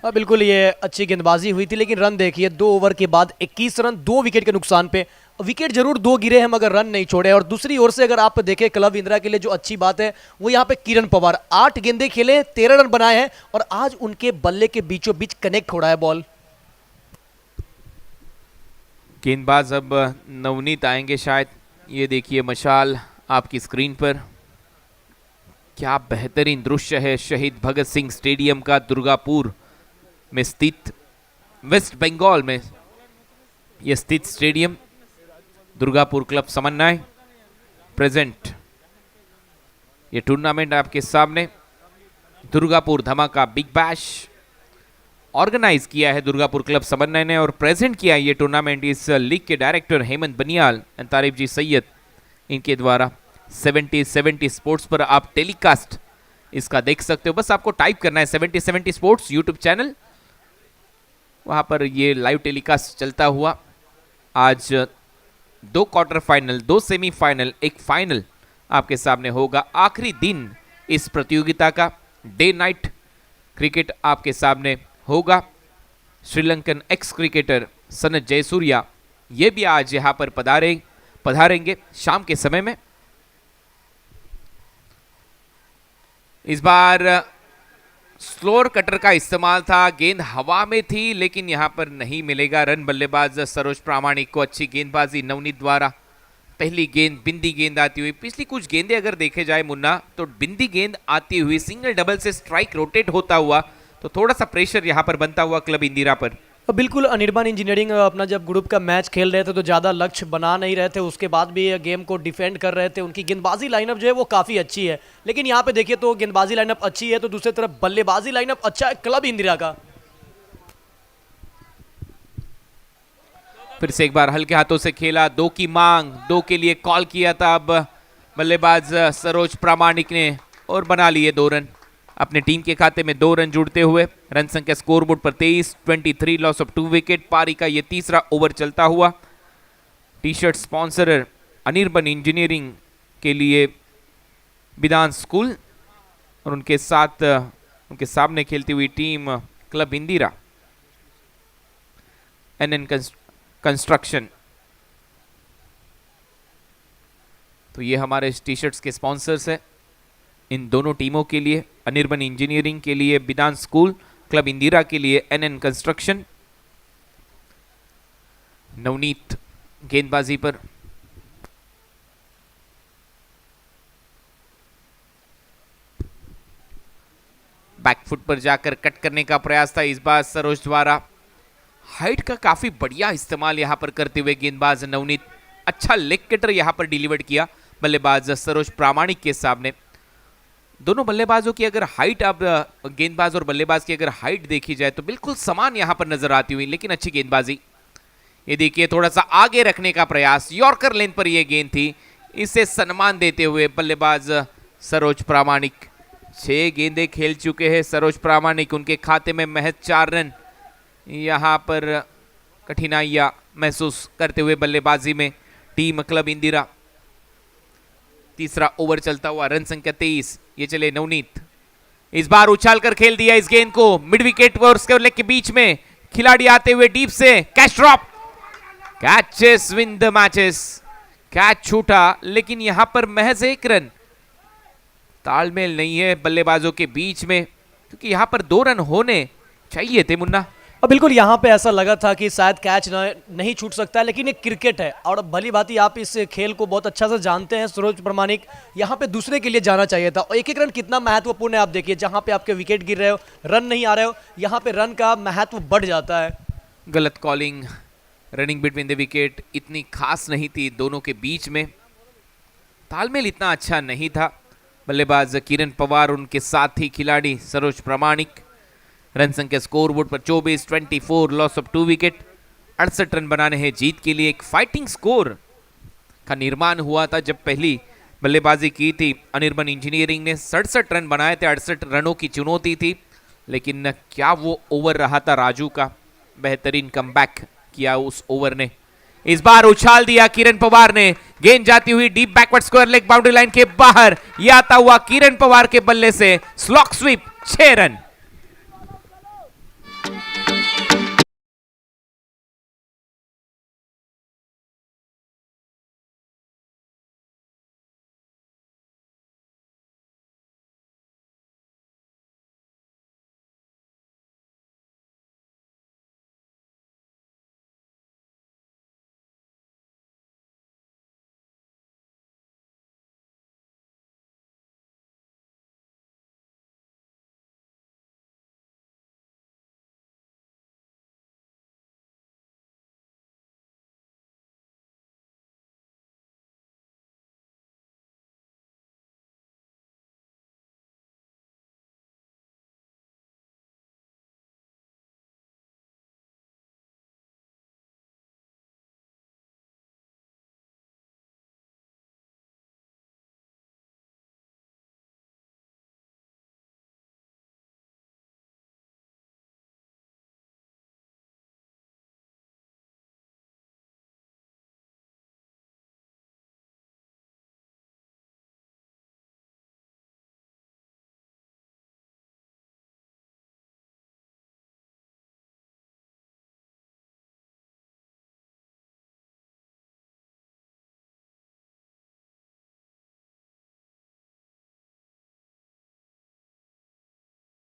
हाँ बिल्कुल, ये अच्छी गेंदबाजी हुई थी, लेकिन रन देखिए 2 ओवर के बाद 21 रन 2 विकेट के नुकसान पे। विकेट जरूर 2 गिरे हैं मगर रन नहीं छोड़े। और दूसरी ओर से अगर आप देखें क्लब इंदिरा के लिए जो अच्छी बात है वो यहाँ पे किरण पवार 8 गेंदे खेले 13 रन बनाए हैं, और आज उनके बल्ले के बीचों बीच कनेक्ट हो रहा है बॉल। गेंदबाज अब नवनीत आएंगे शायद, ये देखिए मशाल आपकी स्क्रीन पर। क्या बेहतरीन दृश्य है शहीद भगत सिंह स्टेडियम का, दुर्गापुर में स्थित, वेस्ट बंगाल में यह स्थित स्टेडियम। दुर्गापुर क्लब समन्वय प्रेजेंट ये टूर्नामेंट आपके सामने। दुर्गापुर धमाका बिग बैश ऑर्गेनाइज किया है दुर्गापुर क्लब समन्वय ने, और प्रेजेंट किया है ये टूर्नामेंट इस लीग के डायरेक्टर हेमंत बनियाल एंड तारिफ जी सैयद इनके द्वारा। 70 स्पोर्ट्स पर आप टेलीकास्ट इसका देख सकते हो, बस आपको टाइप करना है 70 स्पोर्ट्स यूट्यूब चैनल, वहां पर ये लाइव टेलीकास्ट चलता हुआ। आज 2 क्वार्टर फाइनल, 2 सेमीफाइनल, एक फाइनल आपके सामने होगा। आखिरी दिन इस प्रतियोगिता का डे नाइट क्रिकेट आपके सामने होगा। श्रीलंकन एक्स क्रिकेटर सनत जयसूर्या ये भी आज यहां पर पधारेंगे शाम के समय में। इस बार स्लोअर कटर का इस्तेमाल था, गेंद हवा में थी लेकिन यहां पर नहीं मिलेगा रन। बल्लेबाज सरोज प्रामाणिक को अच्छी गेंदबाजी नवनीत द्वारा। पहली गेंद बिंदी गेंद आती हुई, पिछली कुछ गेंदें अगर देखे जाए मुन्ना तो बिंदी गेंद आती हुई सिंगल डबल से स्ट्राइक रोटेट होता हुआ, तो थोड़ा सा प्रेशर यहां पर बनता हुआ क्लब इंदिरा पर। बिल्कुल, अनिर्बाण इंजीनियरिंग अपना जब ग्रुप का मैच खेल रहे थे तो ज़्यादा लक्ष्य बना नहीं रहे थे, उसके बाद भी गेम को डिफेंड कर रहे थे। उनकी गेंदबाजी लाइनअप जो है वो काफ़ी अच्छी है, लेकिन यहाँ पे देखिए तो गेंदबाजी लाइनअप अच्छी है तो दूसरी तरफ बल्लेबाजी लाइनअप अच्छा है क्लब इंदिरा का। फिर से एक बार हल्के हाथों से खेला, 2 की मांग, 2 के लिए कॉल किया था अब बल्लेबाज सरोज प्रामाणिक ने, और बना लिए 2 रन। अपने टीम के खाते में 2 रन जुड़ते हुए रन संख्या स्कोरबोर्ड पर 23 लॉस ऑफ 2 विकेट। पारी का ये तीसरा ओवर चलता हुआ। T shirt sponsor Anirban engineering के लिए विधान स्कूल, और उनके साथ उनके सामने खेलती हुई team club Indira, NN construction. तो ये हमारे टी शर्ट्स के स्पॉन्सर्स हैं इन दोनों टीमों के लिए। अनिर्बन इंजीनियरिंग के लिए विधान स्कूल, क्लब इंदिरा के लिए एनएन कंस्ट्रक्शन। नवनीत गेंदबाजी पर, बैकफुट पर जाकर कट करने का प्रयास था इस बार सरोज द्वारा। हाइट का काफी बढ़िया इस्तेमाल यहां पर करते हुए गेंदबाज नवनीत, अच्छा लेग कटर यहां पर डिलीवर किया बल्लेबाज सरोज प्रामाणिक के सामने। दोनों बल्लेबाजों की अगर हाइट, अब गेंदबाज और बल्लेबाज की अगर हाइट देखी जाए तो बिल्कुल समान यहां पर नजर आती हुई, लेकिन अच्छी गेंदबाजी। ये देखिए थोड़ा सा आगे रखने का प्रयास, यॉर्कर लेन पर यह गेंद थी, इसे सम्मान देते हुए बल्लेबाज सरोज प्रामाणिक। 6 गेंदें खेल चुके हैं सरोज प्रामाणिक, उनके खाते में महज 4 रन। यहां पर कठिनाइयां महसूस करते हुए बल्लेबाजी में टीम क्लब इंदिरा। तीसरा ओवर चलता हुआ, रन संख्या 23। ये चले नवनीत, इस बार उछाल कर खेल दिया इस गेंद को मिड विकेट और उसके लेग के बीच में, खिलाड़ी आते हुए डीप से, catch drop, catches win the matches. Catch छूटा लेकिन यहां पर महज 1 रन। तालमेल नहीं है बल्लेबाजों के बीच में, क्योंकि यहां पर 2 रन होने चाहिए थे मुन्ना। अब बिल्कुल यहाँ पे ऐसा लगा था कि शायद कैच नहीं छूट सकता है, लेकिन ये क्रिकेट है और भली भांति आप इस खेल को बहुत अच्छा से जानते हैं सरोज प्रमाणिक। यहाँ पे दूसरे के लिए जाना चाहिए था और एक एक रन कितना महत्वपूर्ण है आप देखिए, जहाँ पे आपके विकेट गिर रहे हो, रन नहीं आ रहे हो, यहाँ पे रन का महत्व बढ़ जाता है। गलत calling, running between the wicket इतनी खास नहीं थी दोनों के बीच में, तालमेल इतना अच्छा नहीं था। बल्लेबाज किरण पवार, उनके साथी खिलाड़ी सरोज प्रामाणिक। रन संख्या स्कोरबोर्ड पर 24, 24, लॉस ऑफ 2 विकेट। 68 रन बनाने हैं जीत के लिए। एक फाइटिंग स्कोर का निर्माण हुआ था जब पहली बल्लेबाजी की थी अनिर्बन इंजीनियरिंग ने। 67 रन बनाए थे, 68 रनों की चुनौती थी, लेकिन क्या वो ओवर रहा था राजू का। बेहतरीन कमबैक किया उस ओवर ने। इस बार उछाल दिया किरण पवार ने, गेंद जाती हुई deep backward square leg boundary line के बाहर। यह आता हुआ किरण पवार के बल्ले से स्लॉक स्वीप, 6 रन।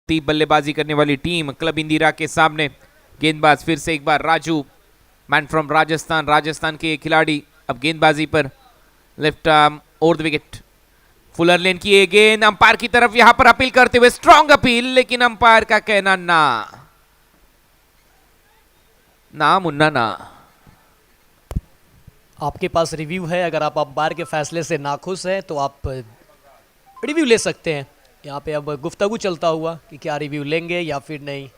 बल्लेबाजी करने वाली टीम क्लब इंदिरा के सामने। गेंदबाज फिर से एक बार राजू, मैन फ्रॉम राजस्थान, राजस्थान के खिलाड़ी अब गेंदबाजी पर। Left arm over the wicket, fuller length की गेंद अंपायर की तरफ यहां पर अपील करते हुए, स्ट्रॉन्ग अपील, लेकिन अंपायर का कहना ना ना मुन्ना ना। आपके पास रिव्यू है, अगर आप अंपायर के फैसले से नाखुश हैं तो आप रिव्यू ले सकते हैं। यहाँ पे अब गुफ्तगू चलता हुआ कि क्या रिव्यू लेंगे या फिर नहीं।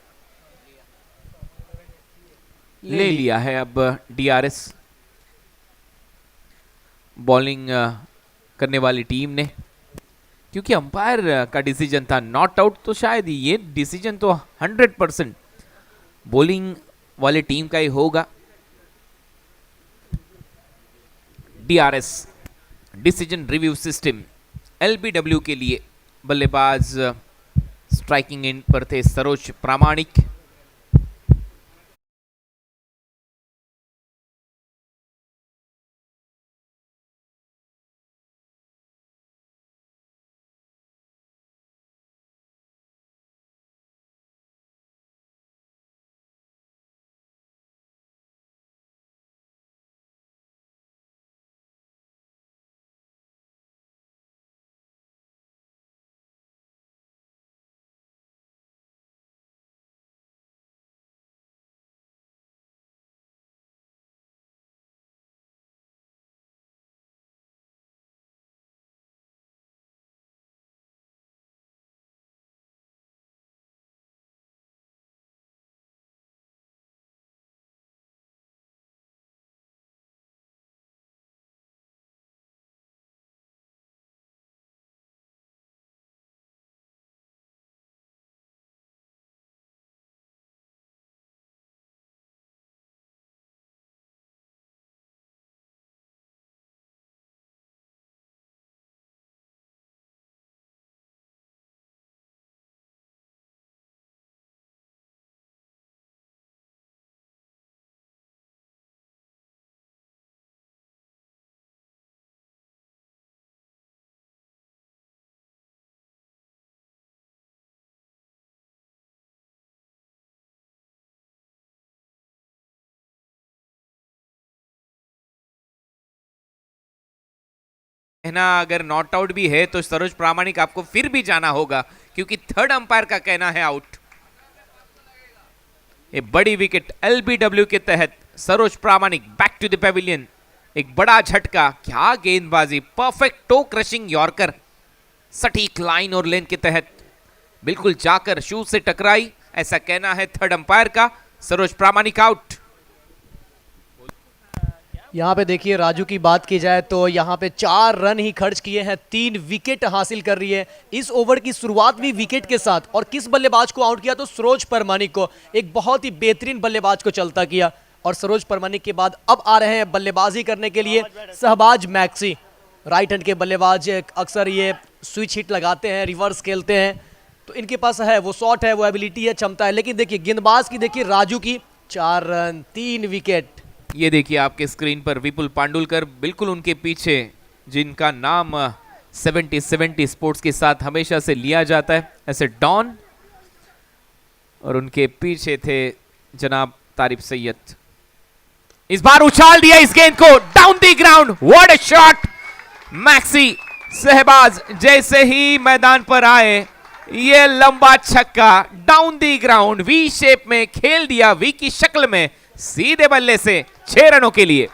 ले लिया है अब डीआरएस, बॉलिंग करने वाली टीम ने, क्योंकि अंपायर का डिसीजन था नॉट आउट, तो शायद ये डिसीजन तो 100% बॉलिंग वाली टीम का ही होगा। DRS, decision review system, LBW के लिए बल्लेबाज स्ट्राइकिंग एंड पर थे सरोज प्रामाणिक। कहना अगर नॉट आउट भी है तो सरोज प्रामाणिक आपको फिर भी जाना होगा, क्योंकि थर्ड अंपायर का कहना है आउट। एक बड़ी विकेट एलबीडब्ल्यू के तहत सरोज प्रामाणिक बैक टू द पेविलियन। एक बड़ा झटका, क्या गेंदबाजी, परफेक्ट टो क्रशिंग यॉर्कर, सटीक लाइन और लेन के तहत बिल्कुल जाकर शू से टकराई, ऐसा कहना है थर्ड अंपायर का। सरोज प्रामाणिक आउट। यहाँ पे देखिए राजू की बात की जाए तो यहाँ पे 4 रन ही खर्च किए हैं, 3 विकेट हासिल कर रही है। इस ओवर की शुरुआत भी विकेट के साथ, और किस बल्लेबाज को आउट किया तो सरोज परमानिक को, एक बहुत ही बेहतरीन बल्लेबाज को चलता किया। और सरोज परमानिक के बाद अब आ रहे हैं बल्लेबाजी करने के लिए शहबाज मैक्सी, राइट हैंड के बल्लेबाज। अक्सर ये स्विच हिट लगाते हैं, रिवर्स खेलते हैं, तो इनके पास है वो शॉट है, वो एबिलिटी है, क्षमता है। लेकिन देखिए गेंदबाज की, देखिए राजू की 4 रन 3 विकेट। ये देखिए आपके स्क्रीन पर विपुल पांडुलकर, बिल्कुल उनके पीछे, जिनका नाम 70-70 स्पोर्ट्स के साथ हमेशा से लिया जाता है, ऐसे डॉन, और उनके पीछे थे जनाब तारिफ सैयद। इस बार उछाल दिया इस गेंद को down the ground, what a shot. Maxi Shahbaz जैसे ही मैदान पर आए, ये लंबा छक्का down the ground, V shape में खेल दिया, वी की शक्ल में, सीधे बल्ले से 6 रनों के लिए।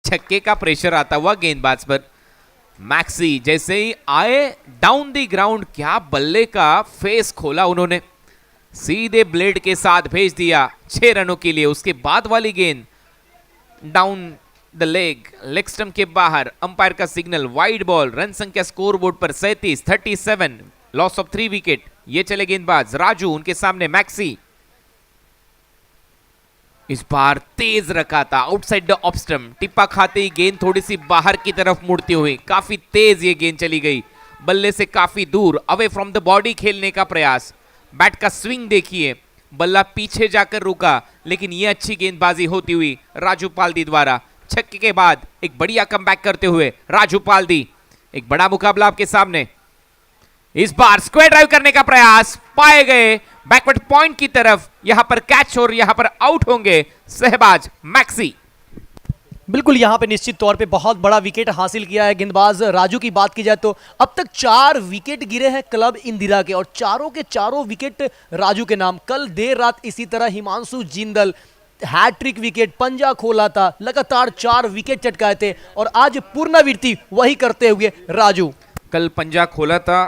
छक्के का प्रेशर आता हुआ गेंदबाज पर। मैक्सी जैसे ही आए डाउन द ग्राउंड, क्या बल्ले का फेस खोला उन्होंने, सीधे ब्लेड के साथ भेज दिया 6 रनों के लिए। उसके बाद वाली गेंद डाउन द लेग स्टंप के बाहर, अंपायर का सिग्नल, वाइड बॉल, रन संख्या स्कोर बोर्ड पर 37, लॉस ऑफ 3 विकेट। ये चले गेंदबाज राजू, उनके सामने मैक्सी। इस बार तेज रखा था आउटसाइड द ऑफ स्टंप, टिप्पा खाते ही गेंद थोड़ी सी बाहर की तरफ मुड़ती हुई, काफी तेज ये गेंद चली गई, बल्ले से काफी दूर, अवे फ्रॉम द बॉडी खेलने का प्रयास। बैट का स्विंग देखिए, बल्ला पीछे जाकर रुका, लेकिन यह अच्छी गेंदबाजी होती हुई राजू पाल्दी द्वारा। छक्के के बाद एक बढ़िया कमबैक करते हुए राजू पाल्दी, एक बड़ा मुकाबला आपके सामने। इस बार स्क्वायर ड्राइव करने का प्रयास, पाए गए बैकवर्ड पॉइंट की तरफ, यहां पर कैच और यहां पर आउट होंगे शहबाज मैक्सी। बिल्कुल, यहाँ पे निश्चित तौर पे बहुत बड़ा विकेट हासिल किया है गेंदबाज राजू की बात की जाए तो अब तक 4 विकेट गिरे हैं क्लब इंदिरा के, और चारों के चारों विकेट राजू के नाम। कल देर रात इसी तरह हिमांशु जिंदल हैट्रिक विकेट, पंजा खोला था, लगातार 4 विकेट चटकाए थे, और आज पुनरावृत्ति वही करते हुए राजू। कल पंजा खोला था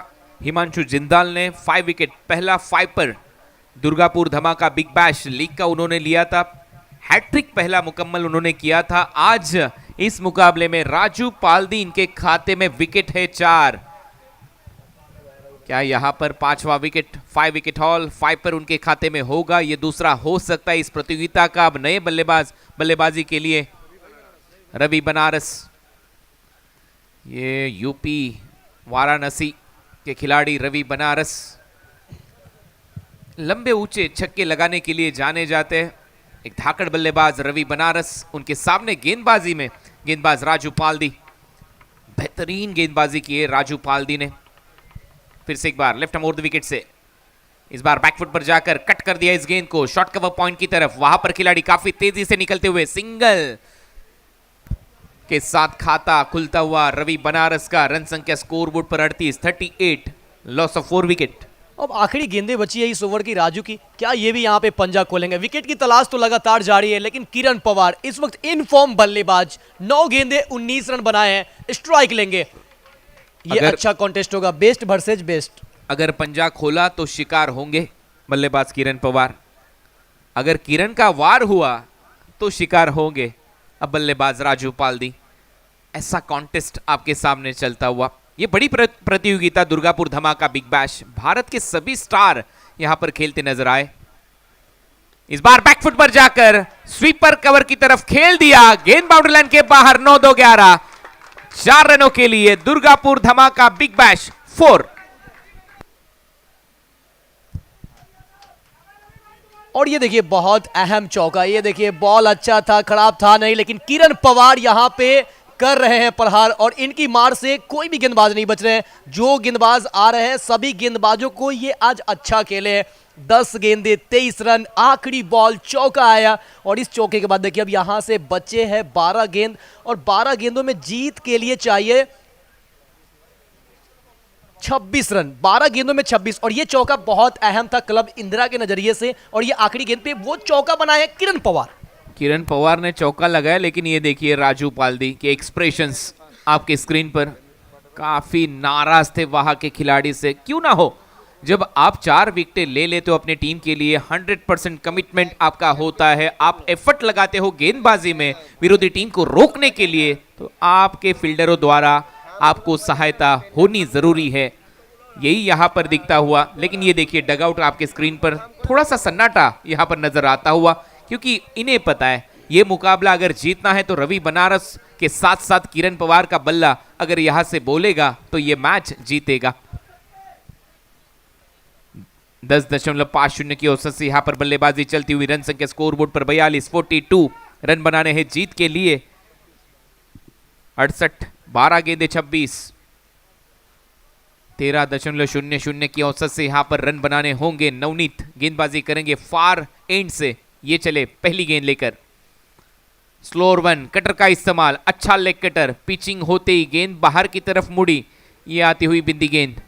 हिमांशु जिंदाल ने, 5 विकेट, पहला 5 पर दुर्गापुर धमाका बिग बैश लीग का उन्होंने लिया था, हैट्रिक पहला मुकम्मल उन्होंने किया था। आज इस मुकाबले में राजू पाल्दी, इनके खाते में विकेट है 4। क्या यहां पर 5वां विकेट, 5 विकेट हॉल, 5 पर उनके खाते में होगा, ये दूसरा हो सकता है इस प्रतियोगिता का। अब नए बल्लेबाजी के लिए रवि बनारस, ये यूपी वाराणसी के खिलाड़ी रवि बनारस लंबे ऊंचे छक्के लगाने के लिए जाने जाते हैं। एक धाकड़ बल्लेबाज रवि बनारस, उनके सामने गेंदबाजी में गेंदबाज राजू पाल्दी, बेहतरीन गेंदबाजी की है राजू पाल्दी ने। फिर से एक बार left arm over the wicket से, इस बार बैकफुट पर जाकर कट कर दिया इस गेंद को शॉर्ट कवर पॉइंट की तरफ, वहां पर खिलाड़ी काफी तेजी से निकलते हुए सिंगल के साथ खाता खुलता हुआ रवि बनारस का। रन संख्या स्कोर बोर्ड पर 38, लॉस ऑफ 4 विकेट। अब आखिरी गेंदें बची है इस ओवर की राजू की, क्या ये भी यहाँ पे पंजा खोलेंगे? विकेट की तलाश तो लगातार जारी है, लेकिन किरण पवार इस वक्त इन फॉर्म बल्लेबाज, 9 गेंदे 19 रन बनाए हैं, स्ट्राइक लेंगे। ये अच्छा कॉन्टेस्ट होगा, बेस्ट वर्सेज बेस्ट। अगर पंजा खोला तो शिकार होंगे बल्लेबाज किरण पवार, अगर किरण का वार हुआ तो शिकार होंगे अब बल्लेबाज राजू पाल्दी। ऐसा कॉन्टेस्ट आपके सामने चलता हुआ, ये बड़ी प्रतियोगिता दुर्गापुर धमाका बिग बैश, भारत के सभी स्टार यहां पर खेलते नजर आए। इस बार बैकफुट पर जाकर स्वीपर कवर की तरफ खेल दिया, गेंद बाउंड्री लाइन के बाहर, 9-2-11, 4 रनों के लिए दुर्गापुर धमाका बिग बैश 4। और ये देखिए बहुत अहम चौका, ये देखिए बॉल अच्छा था, खराब था नहीं, लेकिन किरण पवार यहां पे कर रहे हैं प्रहार और इनकी मार से कोई भी गेंदबाज नहीं बच रहे हैं। जो गेंदबाज आ रहे हैं सभी गेंदबाजों को ये आज अच्छा खेले हैं। 10 गेंदे 23 रन, आखिरी बॉल चौका आया और इस चौके के बाद देखिए अब यहां से बचे हैं 12 गेंद और 12 गेंदों में जीत के लिए चाहिए 26 रन। 12 गेंदों में 26 और ये चौका बहुत अहम था क्लब इंदिरा के नजरिए से और ये आखिरी गेंद पे वो चौका बनाया किरण पवार। किरण पवार ने चौका लगाया, लेकिन ये देखिए राजू पाल्दी के एक्सप्रेशंस आपके स्क्रीन पर, काफी नाराज थे वहां के खिलाड़ी से। क्यों ना हो, जब आप 4 विकेटें ले लेते हो अपने टीम के लिए, 100% कमिटमेंट आपका होता है, आप एफर्ट लगाते हो गेंदबाजी में विरोधी टीम को रोकने के लिए, तो आपके फील्डरों द्वारा आपको सहायता होनी जरूरी है। यही यहां पर दिखता हुआ, लेकिन ये देखिए डगआउट आपके स्क्रीन पर थोड़ा सा सन्नाटा यहां पर नजर आता हुआ, क्योंकि इन्हें पता है ये मुकाबला अगर जीतना है तो रवि बनारस के साथ साथ किरण पवार का बल्ला अगर यहां से बोलेगा तो ये मैच जीतेगा। 10.50 की औसत से यहां पर बल्लेबाजी चलती हुई, रन संख्या स्कोरबोर्ड पर 42 रन बनाने हैं जीत के लिए। 68, 12 गेंदे 26, 13.00 की औसत से यहां पर रन बनाने होंगे। नवनीत गेंदबाजी करेंगे फार एंड से, ये चले पहली गेंद लेकर। स्लोअर वन, कटर का इस्तेमाल, अच्छा लेग कटर, पिचिंग होते ही गेंद बाहर की तरफ मुड़ी, ये आती हुई बिंदी गेंद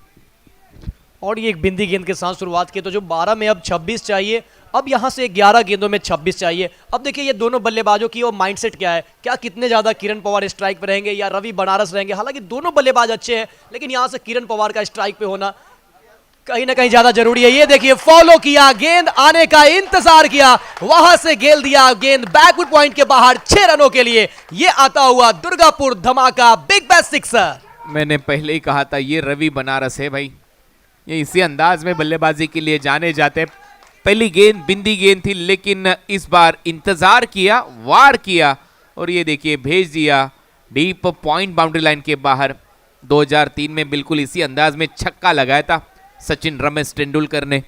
और ये एक बिंदी गेंद के साथ शुरुआत की, तो जो 12 में अब 26 चाहिए, अब यहां से 11 गेंदों में 26 चाहिए। अब देखिए ये दोनों बल्लेबाजों की और माइंडसेट क्या है, क्या कितने ज्यादा किरण पवार स्ट्राइक पे रहेंगे या रवि बनारस रहेंगे। हालांकि दोनों बल्लेबाज अच्छे हैं, लेकिन यहां से किरण पवार का स्ट्राइक पे होना कहीं ना कहीं ज्यादा जरूरी है। ये देखिए फॉलो किया, गेंद आने का इंतजार किया, वहां से गेल दिया, गेंद बैकवुड पॉइंट के बाहर 6 रनों के लिए। ये आता हुआ दुर्गापुर धमाका, बिग बैश सिक्सर। मैंने पहले ही कहा था ये रवि बनारस है भाई, ये इसी अंदाज में बल्लेबाजी के लिए जाने जाते हैं। पहली गेंद बिंदी गेंद थी, लेकिन इस बार इंतजार किया, वार किया और ये देखिए भेज दिया डीप पॉइंट बाउंड्री लाइन के बाहर। 2003 में बिल्कुल इसी अंदाज में छक्का लगाया था सचिन रमेश तेंदुलकर ने,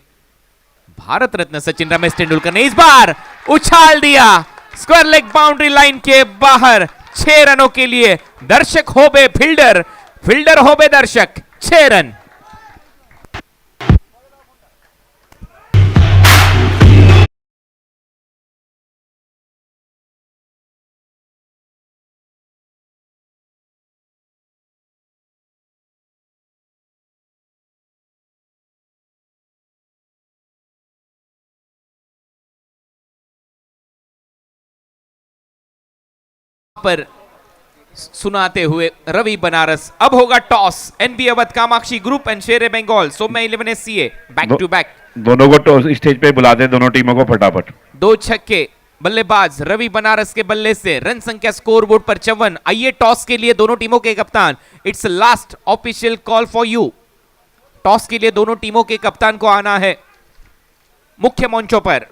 भारत रत्न सचिन रमेश तेंदुलकर ने। इस बार उछाल दिया स्क्वायर लेग बाउंड्री लाइन के बाहर 6 रनों के लिए। दर्शक हो बे फील्डर, फील्डर हो बे दर्शक, 6 रन। पर सुनाते हुए रवि बनारस। अब होगा toss, NB Awadh Kamakshi group and Sher Bengal, Saumya 11 SCA back to back. दोनों को टॉस स्टेज पे बुला दे, दोनों टीमों को फटाफट। 2 छक्के बल्लेबाज रवि बनारस के बल्ले से, रन संख्या स्कोरबोर्ड पर 54। आइए टॉस के लिए दोनों टीमों के कप्तान, it's last official call for you. Toss के लिए दोनों टीमों के कप्तान को आना है मुख्य मंचों पर।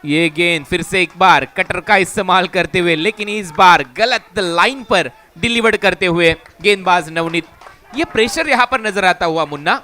ये गेंद फिर से एक बार कटर का इस्तेमाल करते हुए, लेकिन इस बार गलत लाइन पर डिलीवर करते हुए गेंदबाज नवनीत। ये प्रेशर यहां पर नजर आता हुआ मुन्ना,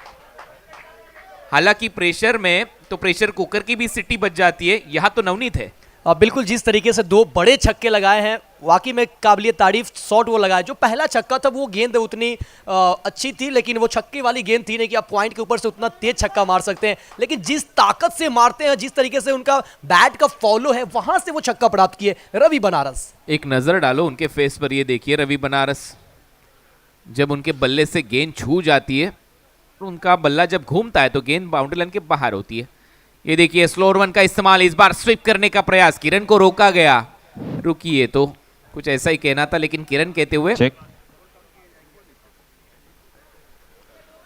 हालांकि प्रेशर में तो प्रेशर कुकर की भी सीटी बच जाती है, यहां तो नवनीत है। बिल्कुल, जिस तरीके से 2 बड़े छक्के लगाए हैं, वाकई में काबिलियत तारीफ शॉट वो लगाया। जो पहला छक्का था वो गेंद उतनी अच्छी थी, लेकिन वो छक्के वाली गेंद थी नहीं कि आप पॉइंट के ऊपर से उतना तेज छक्का मार सकते हैं। लेकिन जिस ताकत से मारते हैं, जिस तरीके से उनका बैट का फॉलो है, वहां से वो छक्का प्राप्त किए रवि बनारस। एक नजर डालो उनके फेस पर, ये देखिए रवि बनारस जब उनके बल्ले से गेंद छू जाती है, उनका बल्ला जब घूमता है तो गेंद बाउंड्री लाइन के बाहर होती है। ये देखिए स्लोअर वन का इस्तेमाल, इस बार स्वीप करने का प्रयास, किरण को रोका गया। रुकिए, तो कुछ ऐसा ही कहना था, लेकिन किरण कहते हुए check.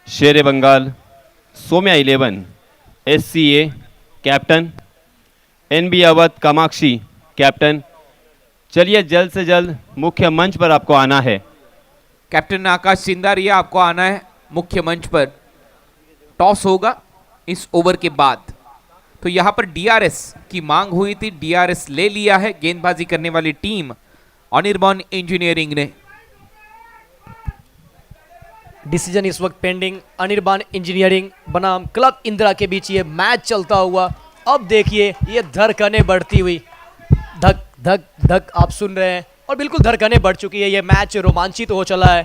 Sher Bengal Saumya 11 SCA captain, NB Awadh Kamakshi captain. चलिए जल्द से जल्द मुख्य मंच पर आपको आना है। कैप्टन आकाश सिंधारिया आपको आना है मुख्य मंच पर। टॉस होगा इस ओवर के बाद, तो यहां पर DRS की मांग हुई थी, DRS ले लिया है गेंदबाजी करने वाली टीम अनिर्बान इंजीनियरिंग ने। डिसीजन इस वक्त पेंडिंग, अनिर्बान इंजीनियरिंग बनाम क्लब इंदिरा के बीच ये मैच चलता हुआ। अब देखिए ये धड़कनें बढ़ती हुई, धक धक धक आप सुन रहे हैं, और और बिल्कुल धड़कनें बढ़ चुकी है, ये मैच रोमांचित हो चला है।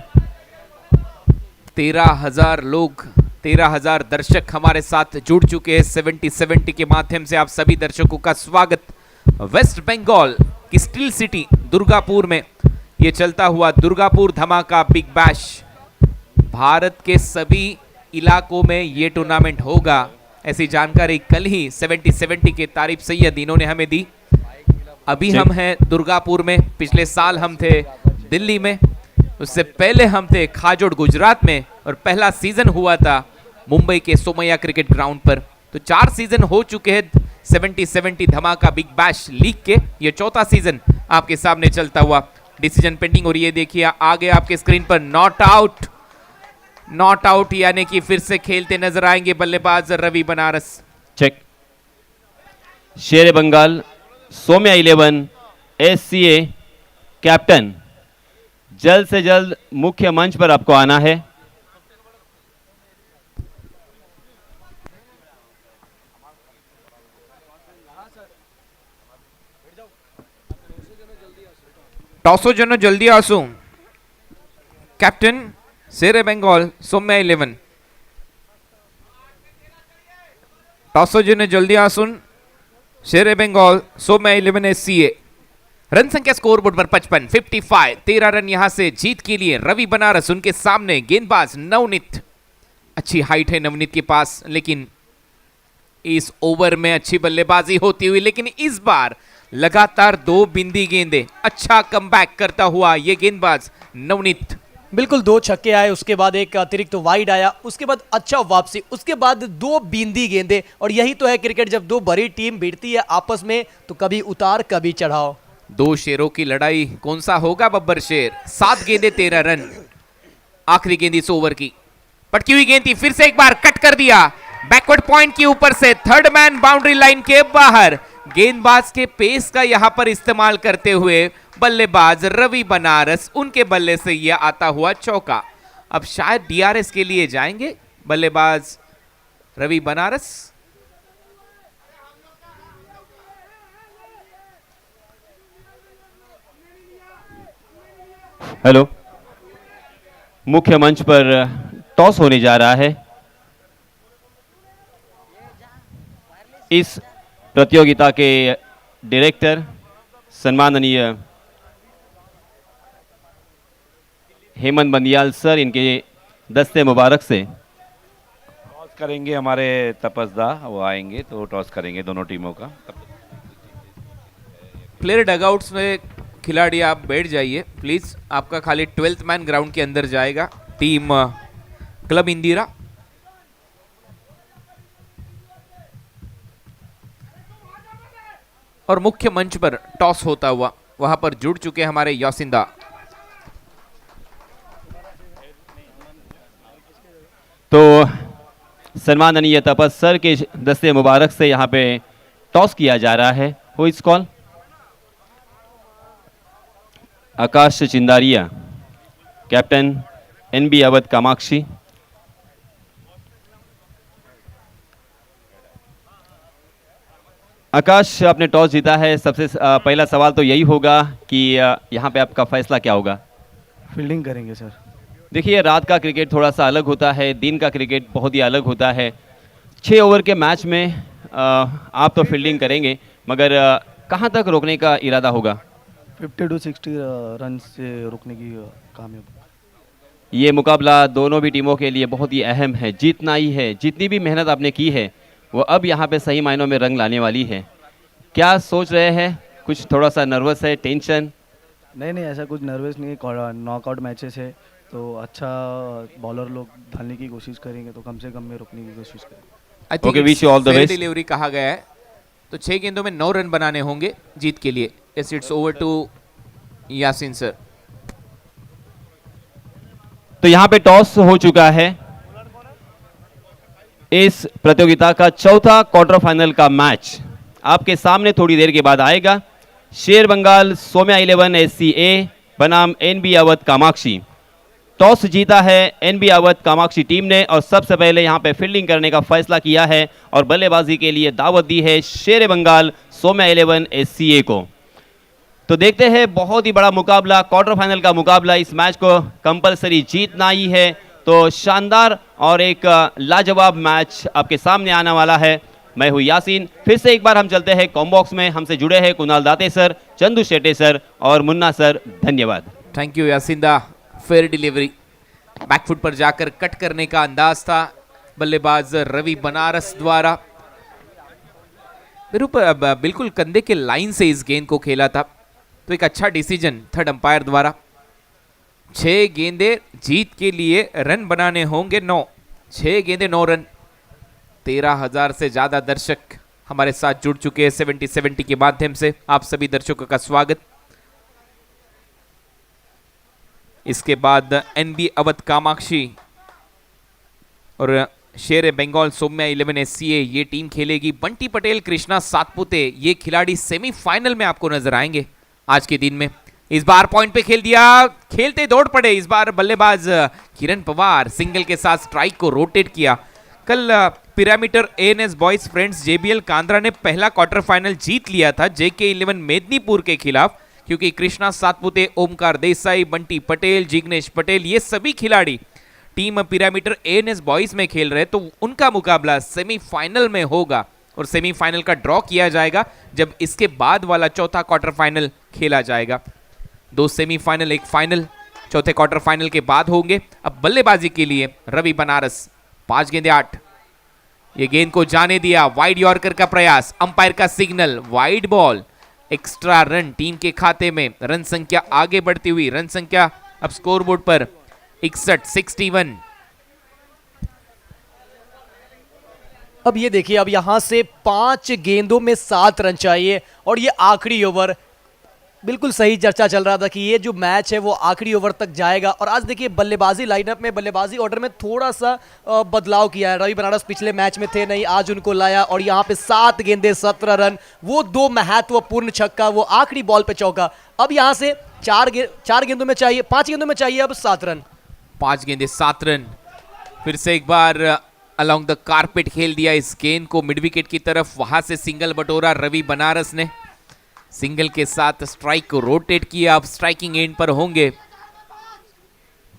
13,000 लोग, 13,000 दर्शक हमारे साथ जुड़ चुके हैं 70-70 के माध्यम से। आप सभी दर्शकों का स्वागत। वेस्ट बंगाल की स्टील सिटी दुर्गापुर में ये चलता हुआ दुर्गापुर धमाका बिग बैश, भारत के सभी इलाकों में ये टूर्नामेंट होगा, ऐसी जानकारी कल ही 70-70 के तारिफ सैयद इन्होंने हमें दी। अभी हम हैं दुर्गापुर में, पिछले साल हम थे दिल्ली में, उससे पहले हम थे खाजोड़ गुजरात में, और पहला सीजन हुआ था मुंबई के सोमैया क्रिकेट ग्राउंड पर। तो 4 सीजन हो चुके हैं 70-70 धमाका बिग बैश लीग के। ये चौथा सीजन आपके सामने चलता हुआ, डिसीजन पेंडिंग। और ये देखिए आगे आपके स्क्रीन पर नॉट आउट यानी कि फिर से खेलते नजर आएंगे बल्लेबाज Ravi Banaras. Check. Sher Bengal Saumya 11 SCA captain, जल्द से जल्द मुख्य मंच पर आपको आना है। टॉसो जनो जल्दी आसू। कैप्टन शेर बंगाल सोम्या 11, टॉसो जनो जल्दी आसुन। शेर बंगाल सोम्या 11 SCA। रन संख्या स्कोरबोर्ड पर 55, 55, 13 रन यहां से जीत के लिए रवि बनारस। उनके सामने गेंदबाज नवनीत, अच्छी हाइट है नवनीत के पास, लेकिन इस ओवर में अच्छी बल्लेबाजी होती हुई, लेकिन इस बार लगातार 2 बिंदी गेंदे, अच्छा कमबैक करता हुआ ये गेंदबाज नवनीत। बिल्कुल 2 छक्के आए, उसके बाद एक अतिरिक्त वाइड आया, उसके बाद अच्छा वापसी, उसके बाद 2 बिंदी गेंदे। और यही तो है क्रिकेट, जब 2 बड़ी टीम भिड़ती है आपस में तो कभी उतार कभी चढ़ाव। 2 शेरों की लड़ाई, कौन सा होगा बब्बर शेर। 7 गेंदे 13 रन, आखिरी गेंद इस ओवर की। पटकी हुई गेंद थी, फिर से एक बार कट कर दिया बैकवर्ड पॉइंट के ऊपर से, थर्ड मैन बाउंड्री लाइन के बाहर। गेंदबाज के पेस का यहां पर इस्तेमाल करते हुए बल्लेबाज रवि बनारस, उनके बल्ले से यह आता हुआ चौका। अब शायद DRS के लिए जाएंगे बल्लेबाज रवि बनारस। हेलो, मुख्य मंच पर टॉस होने जा रहा है। इस प्रतियोगिता के डायरेक्टर सम्माननीय हेमंत बनियाल सर, इनके दस्ते मुबारक से टॉस करेंगे हमारे तपस्दा, वो आएंगे तो टॉस करेंगे दोनों टीमों का। प्लेयर डगआउट्स में खिलाड़ी आप बैठ जाइए प्लीज, आपका खाली 12th मैन ग्राउंड के अंदर जाएगा। Team club Indira. और मुख्य मंच पर टॉस होता हुआ वहां पर जुड़ चुके हमारे यासिंदा। तो सम्माननीय तपस सर के दस्ते मुबारक से यहाँ पे टॉस किया जा रहा है। Who is call? Akash Chindaria, captain NB Awadh Kamakshi. Akash, आपने टॉस जीता है, सबसे पहला सवाल तो यही होगा कि यहाँ पे आपका फैसला क्या होगा? फील्डिंग करेंगे सर। देखिए, रात का क्रिकेट थोड़ा सा अलग होता है, दिन का क्रिकेट बहुत ही अलग होता है। 6 ओवर के मैच में आप तो फील्डिंग करेंगे, मगर कहाँ तक रोकने का इरादा होगा? 50 to 60 रन से रोकने की काम है। ये मुकाबला दोनों भी टीमों के लिए बहुत ही अहम है, जीतना ही है। जितनी भी मेहनत आपने की है वो अब यहाँ पे सही मायनों में रंग लाने वाली है। क्या सोच रहे हैं? कुछ थोड़ा सा नर्वस है, टेंशन? नहीं, ऐसा कुछ नर्वस नहीं है। नॉकआउट मैचेस है तो अच्छा बॉलर लोग डालने की कोशिश करेंगे, तो कम से कम में रोकने की कोशिश करेंगे। Okay, wish you all the best. Delivery कहा गया है, तो 6 गेंदों में 9 रन बनाने होंगे जीत के लिए। Yes, it's over to Yasin sir. तो यहाँ पे टॉस हो चुका है। इस प्रतियोगिता का चौथा क्वार्टर फाइनल का मैच आपके सामने थोड़ी देर के बाद आएगा। शेर बंगाल सोम्या 11 SCA बनाम NB अवध कामाक्षी। टॉस जीता है NB अवध कामाक्षी टीम ने और सबसे पहले यहाँ पे फील्डिंग करने का फैसला किया है और बल्लेबाजी के लिए दावत दी है शेर बंगाल सोम्या 11 SCA को। तो देखते हैं, बहुत ही बड़ा मुकाबला, क्वार्टर फाइनल का मुकाबला। इस मैच को कंपलसरी जीतना ही है। तो शानदार और एक लाजवाब मैच आपके सामने आने वाला है। मैं हूं यासीन। फिर से एक बार हम चलते हैं कॉम्बॉक्स में। हमसे जुड़े हैं कुणाल दाते सर, चंदू शेट्टे सर और मुन्ना सर। धन्यवाद। Thank you Yasinda. Fair delivery, back foot पर जाकर कट करने का अंदाज था बल्लेबाज रवि बनारस द्वारा। बिल्कुल कंधे के लाइन से इस गेंद को खेला था, तो एक अच्छा डिसीजन थर्ड अंपायर द्वारा। 6 गेंदे जीत के लिए रन बनाने होंगे 9। 6 गेंदे 9 रन। 13,000 से ज्यादा दर्शक हमारे साथ जुड़ चुके हैं 70-70 के माध्यम से। आप सभी दर्शकों का स्वागत। इसके बाद एनबी अवध कामाक्षी और शेर बंगाल सौम्या 11 SCA ये टीम खेलेगी। बंटी पटेल, कृष्णा सातपुते ये खिलाड़ी सेमीफाइनल में आपको नजर आएंगे आज के दिन में। इस बार पॉइंट पे खेल दिया, खेलते दौड़ पड़े। इस बार बल्लेबाज किरण पवार सिंगल के साथ स्ट्राइक को रोटेट किया। कल पिरामिटर ANS boys friends JBL Kandra ने पहला क्वार्टर फाइनल जीत लिया था JK 11 मेदिनीपुर के खिलाफ, क्योंकि कृष्णा सातपुते, ओमकार देसाई, बंटी पटेल, जिग्नेश पटेल ये सभी खिलाड़ी टीम पिरामिटर ANS बॉयज में खेल रहे, तो उनका मुकाबला सेमीफाइनल में होगा और सेमीफाइनल का ड्रॉ किया जाएगा जब इसके बाद वाला चौथा क्वार्टर फाइनल खेला जाएगा। 2 सेमीफाइनल, 1 फाइनल चौथे क्वार्टर फाइनल के बाद होंगे। अब बल्लेबाजी के लिए रवि बनारस। 5 गेंदे 8। ये गेंद को जाने दिया, वाइड यॉर्कर का प्रयास, अंपायर का signal, wide ball. Extra run team के खाते में। रन संख्या आगे बढ़ती हुई, रन संख्या अब स्कोरबोर्ड पर 61। अब ये देखिए, अब यहां से 5 गेंदों में 7 रन चाहिए और ये आखिरी ओवर। बिल्कुल सही चर्चा चल रहा था कि ये जो मैच है वो आखिरी ओवर तक जाएगा। और आज देखिए बल्लेबाजी लाइनअप में, बल्लेबाजी ऑर्डर में थोड़ा सा बदलाव किया है। रवि बनारस पिछले मैच में थे नहीं, आज उनको लाया और यहाँ पे 7 गेंदे 17 रन, वो 2 महत्वपूर्ण छक्का, वो आखिरी बॉल पे चौका। अब यहाँ से 4 गेंदों में चाहिए, 5 गेंदों में चाहिए अब 7 रन। 5 गेंदे 7 रन। फिर से एक बार अलोंग द कारपेट खेल दिया इस गेंद को मिड विकेट की तरफ। वहां से सिंगल बटोरा रवि बनारस ने। सिंगल के साथ स्ट्राइक को रोटेट किया। अब स्ट्राइकिंग एंड पर होंगे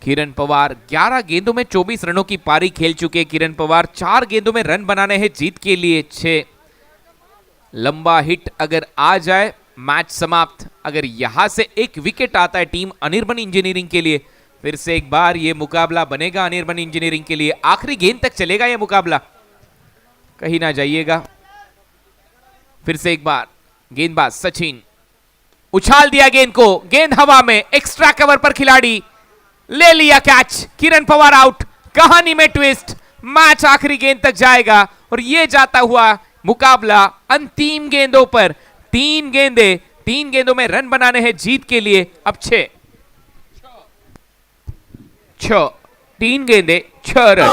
किरण पवार। 11 गेंदों में 24 रनों की पारी खेल चुके किरण पवार। 4 गेंदों में रन बनाने हैं जीत के लिए 6। लंबा हिट अगर आ जाए मैच समाप्त। अगर यहां से एक विकेट आता है टीम अनिर्बन इंजीनियरिंग के लिए, फिर से एक बार ये मुकाबला बनेगा अनिर्बन इंजीनियरिंग के लिए। आखिरी गेंद तक चलेगा ये मुकाबला, कहीं ना जाइएगा। फिर से एक बार गेंदबाज सचिन उछाल दिया गेंद को, गेंद हवा में, एक्स्ट्रा कवर पर खिलाड़ी ले लिया कैच। किरण पवार आउट। कहानी में ट्विस्ट, मैच आखिरी गेंद तक जाएगा और ये जाता हुआ मुकाबला अंतिम गेंदों पर। 3 गेंदों में रन बनाने हैं जीत के लिए। अब 6 3 गेंदे 6 रन।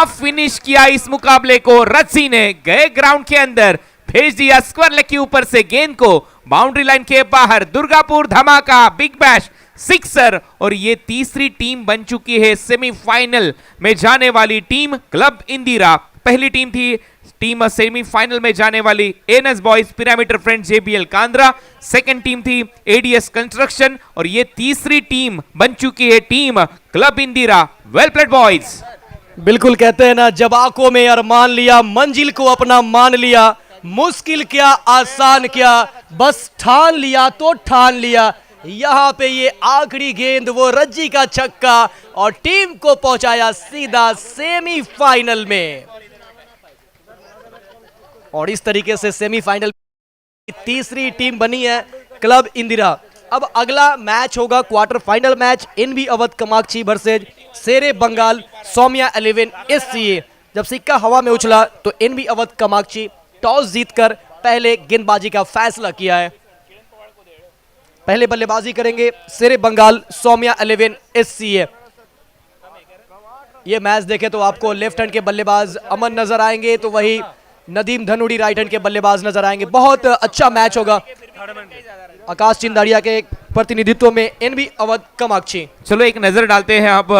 फिनिश किया इस मुकाबले को रज्जी ने। गए ग्राउंड के अंदर, भेज दिया स्क्वायर लेग के ऊपर से गेंद को, बाउंड्री लाइन के बाहर दुर्गापुर धमाका बिग बैश सिक्सर। और ये तीसरी टीम बन चुकी है सेमीफाइनल में जाने वाली टीम क्लब इंदिरा। पहली टीम थी टीम सेमीफाइनल में जाने वाली NS boys pyramid friend JBL Kandra. Second team थी एडीएस कंस्ट्रक्शन और ये तीसरी टीम बन चुकी है team club Indira. Well played boys. बिल्कुल कहते हैं ना, जब आंखों में अरमान लिया, मंजिल को अपना मान लिया, मुश्किल क्या आसान क्या, बस ठान लिया तो ठान लिया। यहां पे ये आखिरी गेंद, वो रज्जी का छक्का और टीम को पहुंचाया सीधा सेमीफाइनल में। और इस तरीके से सेमीफाइनल तीसरी टीम बनी है क्लब इंदिरा। अब अगला मैच होगा quarter final match, NB Awadh Kamakshi versus Shere Bangal Saumya 11 SCA. जब सिक्का हवा में उछला तो एनबी अवध कामाक्षी टॉस जीतकर पहले गेंदबाजी का फैसला किया है। पहले बल्लेबाजी करेंगे शेरे बंगाल सौम्या 11 एससीए। ये मैच देखें तो आपको लेफ्ट हैंड के बल्लेबाज अमन नजर आएंगे, तो वही नदीम धनुड़ी राइट हैंड के बल्लेबाज नजर आएंगे। बहुत अच्छा मैच होगा आकाश चिंदाड़िया के प्रतिनिधित्व में एनबी अवध कामाक्षी। चलो एक नजर डालते हैं अब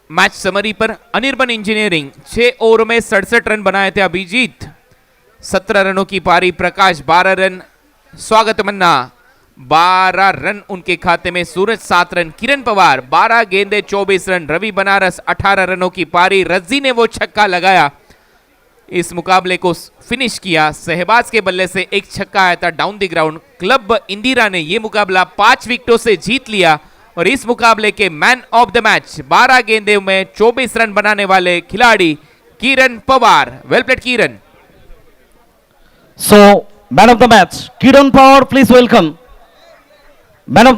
मैच समरी पर। अनिर्बन इंजीनियरिंग 6 ओवर में 67 रन बनाए थे अभिजीत, 17 रनों की पारी। प्रकाश 12 रन, स्वागत मन्ना 12 रन उनके खाते में। सूरज 7 रन, किरण पवार 12 गेंदे 24 रन, रवि बनारस 18 रनों की पारी। रज्जी ने वो छक्का लगाया, इस मुकाबले को फिनिश किया। सहबाज के बल्ले से एक छक्का आया था down the ground. Club Indira ने यह मुकाबला 5 विकेटों से जीत लिया और इस मुकाबले के मैन ऑफ द मैच 12 गेंदे में 24 रन बनाने वाले खिलाड़ी Kiran Pawar. Well played Kiran. So, man of the match, Kiran Power, please welcome. Man of